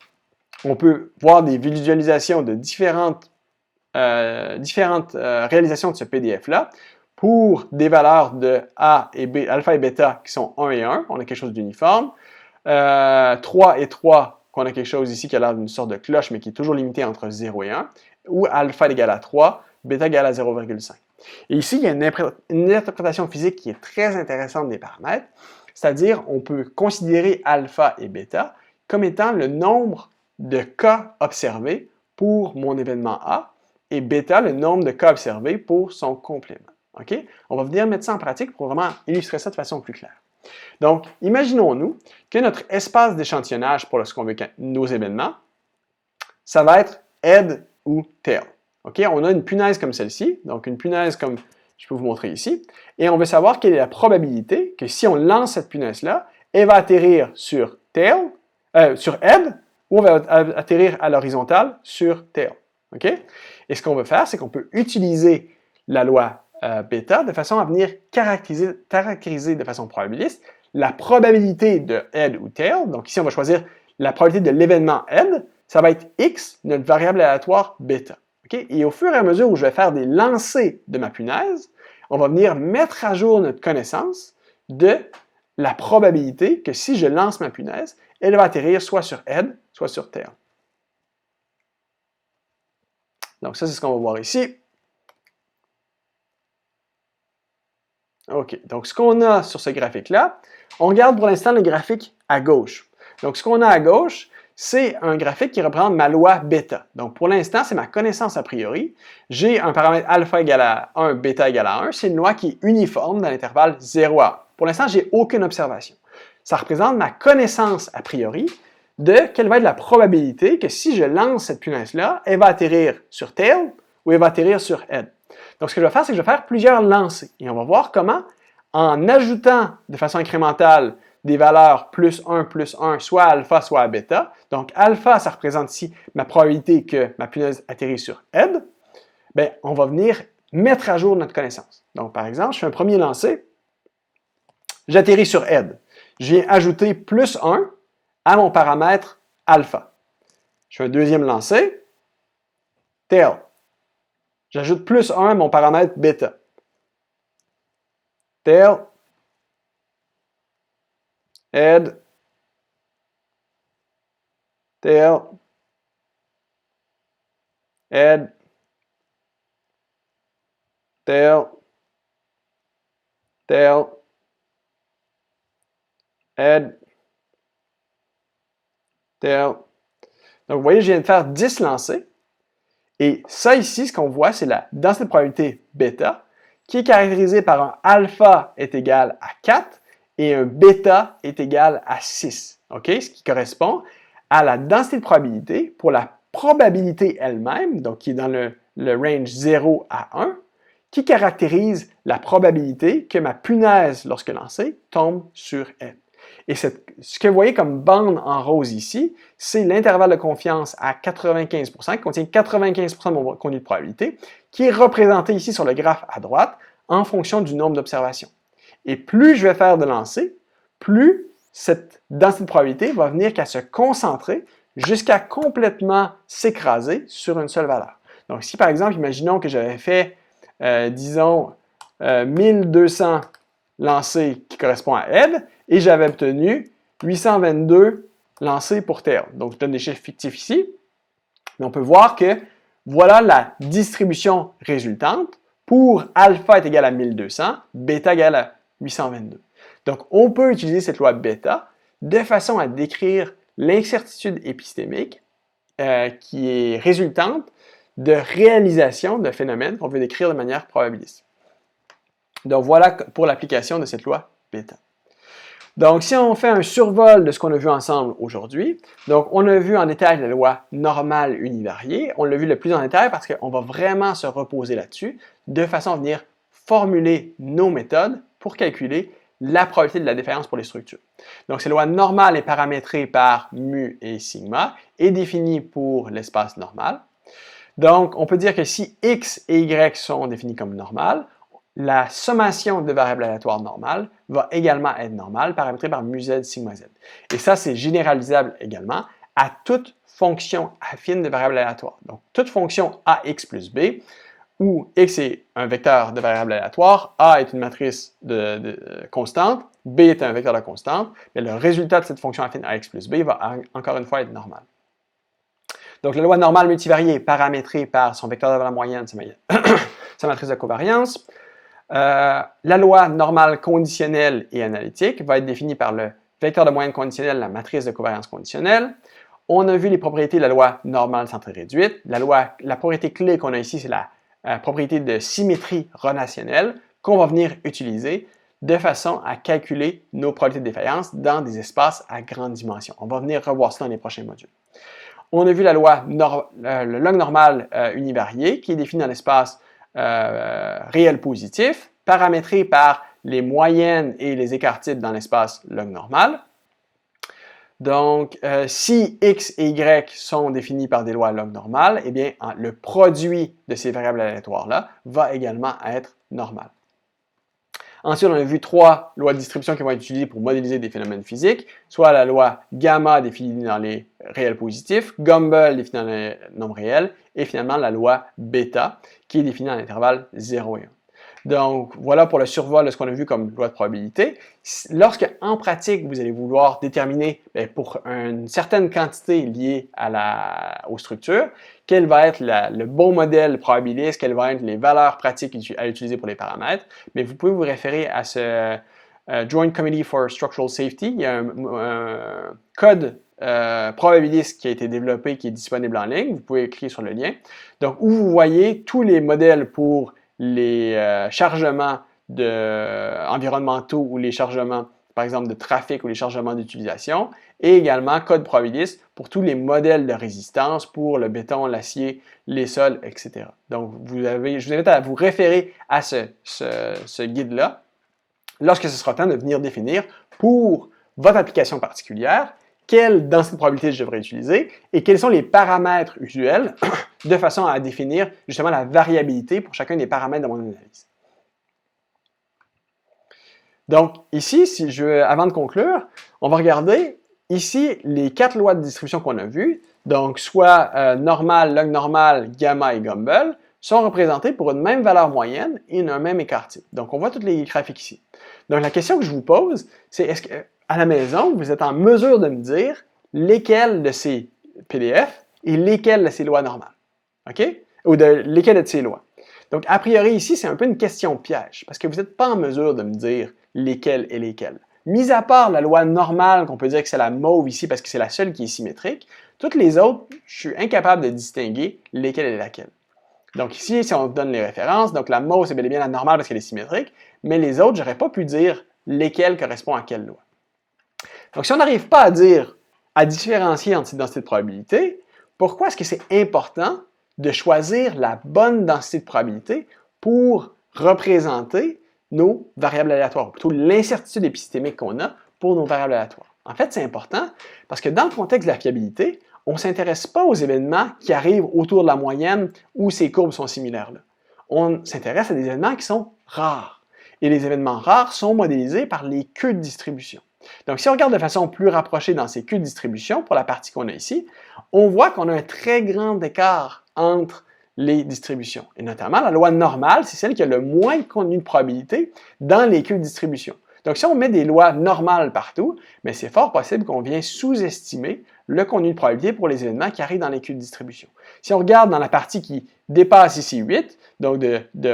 on peut voir des visualisations de différentes réalisations de ce PDF-là pour des valeurs de A et B, alpha et bêta qui sont 1 et 1, on a quelque chose d'uniforme. 3 et 3, qu'on a quelque chose ici qui a l'air d'une sorte de cloche, mais qui est toujours limité entre 0 et 1, ou alpha égale à 3, bêta égale à 0,5. Et ici, il y a une interprétation physique qui est très intéressante des paramètres, c'est-à-dire on peut considérer alpha et bêta comme étant le nombre de cas observés pour mon événement A, et bêta, le nombre de cas observés pour son complément. Okay? On va venir mettre ça en pratique pour vraiment illustrer ça de façon plus claire. Donc, imaginons-nous que notre espace d'échantillonnage pour ce qu'on veut nos événements, ça va être head ou tail. Okay? On a une punaise comme celle-ci, donc une punaise comme je peux vous montrer ici, et on veut savoir quelle est la probabilité que si on lance cette punaise-là, elle va atterrir sur tail, sur head, ou elle va atterrir à l'horizontale sur tail. Okay? Et ce qu'on veut faire, c'est qu'on peut utiliser la loi bêta de façon à venir caractériser de façon probabiliste la probabilité de head ou tail. Donc ici, on va choisir la probabilité de l'événement head. Ça va être x, notre variable aléatoire bêta. Okay? Et au fur et à mesure où je vais faire des lancers de ma punaise, on va venir mettre à jour notre connaissance de la probabilité que si je lance ma punaise, elle va atterrir soit sur head, soit sur tail. Donc ça, c'est ce qu'on va voir ici. OK, donc ce qu'on a sur ce graphique-là, on regarde pour l'instant le graphique à gauche. Donc ce qu'on a à gauche, c'est un graphique qui représente ma loi bêta. Donc pour l'instant, c'est ma connaissance a priori. J'ai un paramètre alpha égale à 1, bêta égale à 1. C'est une loi qui est uniforme dans l'intervalle 0 à 1. Pour l'instant, j'ai aucune observation. Ça représente ma connaissance a priori de quelle va être la probabilité que si je lance cette punaise-là, elle va atterrir sur tail ou elle va atterrir sur head. Donc, ce que je vais faire, c'est que je vais faire plusieurs lancers. Et on va voir comment, en ajoutant de façon incrémentale des valeurs plus 1, soit alpha, soit bêta. Donc, alpha, ça représente ici ma probabilité que ma punaise atterrisse sur head. Bien, on va venir mettre à jour notre connaissance. Donc, par exemple, je fais un premier lancer. J'atterris sur head. Je viens ajouter plus 1 à mon paramètre alpha. Je fais un deuxième lancer. tail. J'ajoute plus 1 à mon paramètre bêta. Tail, head, tail, head, tail, tail, head, tail. Donc, vous voyez, je viens de faire 10 lancers. Et ça ici, ce qu'on voit, c'est la densité de probabilité bêta, qui est caractérisée par un alpha est égal à 4 et un bêta est égal à 6. OK? Ce qui correspond à la densité de probabilité pour la probabilité elle-même, donc qui est dans le range 0 à 1, qui caractérise la probabilité que ma punaise, lorsque lancée, tombe sur elle. Et ce que vous voyez comme bande en rose ici, c'est l'intervalle de confiance à 95%, qui contient 95% de mon contenu de probabilité, qui est représenté ici sur le graphe à droite en fonction du nombre d'observations. Et plus je vais faire de lancers, plus cette densité de probabilité va venir qu'à se concentrer jusqu'à complètement s'écraser sur une seule valeur. Donc si par exemple, imaginons que j'avais fait, disons, 1200 lancers qui correspond à head, et j'avais obtenu 822 lancers pour tail. Donc, je donne des chiffres fictifs ici, mais on peut voir que voilà la distribution résultante pour alpha est égal à 1200, bêta égal à 822. Donc, on peut utiliser cette loi bêta de façon à décrire l'incertitude épistémique qui est résultante de réalisation de phénomènes qu'on veut décrire de manière probabiliste. Donc, voilà pour l'application de cette loi bêta. Donc, si on fait un survol de ce qu'on a vu ensemble aujourd'hui, donc on a vu en détail la loi normale univariée. On l'a vu le plus en détail parce qu'on va vraiment se reposer là-dessus de façon à venir formuler nos méthodes pour calculer la probabilité de la défaillance pour les structures. Donc, cette loi normale est paramétrée par mu et sigma et définie pour l'espace normal. Donc, on peut dire que si x et y sont définis comme normales, la sommation de variables aléatoires normales va également être normale, paramétrée par mu z sigma z. Et ça, c'est généralisable également à toute fonction affine de variables aléatoires. Donc, toute fonction ax plus b, où x est un vecteur de variables aléatoires, a est une matrice de constante, b est un vecteur de constante, mais le résultat de cette fonction affine ax plus b va encore une fois être normal. Donc, la loi normale multivariée est paramétrée par son vecteur de valeur moyenne, sa matrice de covariance. La loi normale conditionnelle et analytique va être définie par le vecteur de moyenne conditionnelle, la matrice de covariance conditionnelle. On a vu les propriétés de la loi normale centrée réduite. La propriété clé qu'on a ici, c'est la propriété de symétrie relationnelle qu'on va venir utiliser de façon à calculer nos probabilités de défaillance dans des espaces à grande dimension. On va venir revoir ça dans les prochains modules. On a vu la loi le log normal univarié qui est défini dans l'espace réel positif, paramétré par les moyennes et les écarts-types dans l'espace log normal. Donc, si x et y sont définis par des lois log normales, eh bien, le produit de ces variables aléatoires-là va également être normal. Ensuite, on a vu 3 lois de distribution qui vont être utilisées pour modéliser des phénomènes physiques, soit la loi gamma définie dans les réels positifs, Gumbel définie dans les nombres réels, et finalement la loi bêta qui est définie dans l'intervalle 0 et 1. Donc, voilà pour le survol de ce qu'on a vu comme loi de probabilité. Lorsque, en pratique, vous allez vouloir déterminer pour une certaine quantité liée aux structures, quel va être le bon modèle probabiliste, quelles vont être les valeurs pratiques à utiliser pour les paramètres, mais vous pouvez vous référer à ce Joint Committee for Structural Safety. Il y a un code probabiliste qui a été développé, qui est disponible en ligne. Vous pouvez cliquer sur le lien. Donc, où vous voyez tous les modèles pour les chargements environnementaux ou les chargements, par exemple, de trafic ou les chargements d'utilisation, et également code probabiliste pour tous les modèles de résistance pour le béton, l'acier, les sols, etc. Donc, je vous invite à vous référer à ce guide-là lorsque ce sera temps de venir définir pour votre application particulière quelle densité de probabilité je devrais utiliser et quels sont les paramètres usuels de façon à définir justement la variabilité pour chacun des paramètres de mon analyse. Donc ici, avant de conclure, on va regarder ici les 4 lois de distribution qu'on a vues donc soit normal, log normal, gamma et Gumbel, sont représentés pour une même valeur moyenne et un même écart type. Donc, on voit tous les graphiques ici. Donc, la question que je vous pose, c'est est-ce qu'à la maison, vous êtes en mesure de me dire lesquels de ces PDF et lesquels de ces lois normales? OK? Ou de lesquels de ces lois? Donc, a priori, ici, c'est un peu une question piège, parce que vous n'êtes pas en mesure de me dire lesquels et lesquels. Mis à part la loi normale, qu'on peut dire que c'est la mauve ici, parce que c'est la seule qui est symétrique, toutes les autres, je suis incapable de distinguer lesquels et laquelle. Donc ici, si on donne les références, donc la mauve, c'est bel et bien la normale parce qu'elle est symétrique, mais les autres, je n'aurais pas pu dire lesquels correspondent à quelle loi. Donc si on n'arrive pas à différencier entre ces densités de probabilité, pourquoi est-ce que c'est important de choisir la bonne densité de probabilité pour représenter nos variables aléatoires, ou plutôt l'incertitude épistémique qu'on a pour nos variables aléatoires? En fait, c'est important parce que dans le contexte de la fiabilité, on ne s'intéresse pas aux événements qui arrivent autour de la moyenne où ces courbes sont similaires. Là. On s'intéresse à des événements qui sont rares. Et les événements rares sont modélisés par les queues de distribution. Donc, si on regarde de façon plus rapprochée dans ces queues de distribution, pour la partie qu'on a ici, on voit qu'on a un très grand écart entre les distributions. Et notamment, la loi normale, c'est celle qui a le moins de contenu de probabilité dans les queues de distribution. Donc, si on met des lois normales partout, mais c'est fort possible qu'on vienne sous-estimer le contenu de probabilité pour les événements qui arrivent dans les queues de distribution. Si on regarde dans la partie qui dépasse ici 8, donc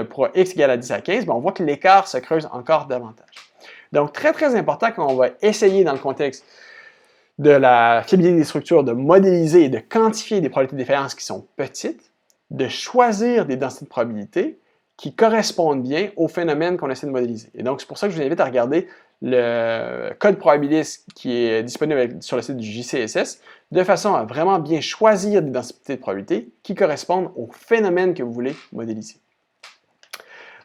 pour x égale à 10 à 15, on voit que l'écart se creuse encore davantage. Donc, très, très important quand on va essayer dans le contexte de la fiabilité des structures de modéliser et de quantifier des probabilités de différence qui sont petites, de choisir des densités de probabilité qui correspondent bien au phénomène qu'on essaie de modéliser. Et donc, c'est pour ça que je vous invite à regarder le code probabiliste qui est disponible sur le site du JCSS, de façon à vraiment bien choisir des densités de probabilité qui correspondent au phénomène que vous voulez modéliser.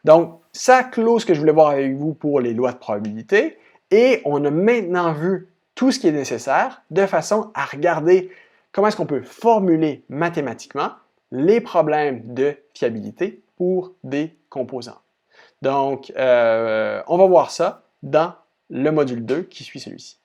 Donc, ça clôt ce que je voulais voir avec vous pour les lois de probabilité, et on a maintenant vu tout ce qui est nécessaire de façon à regarder comment est-ce qu'on peut formuler mathématiquement les problèmes de fiabilité pour des composants. Donc, on va voir ça dans le module 2 qui suit celui-ci.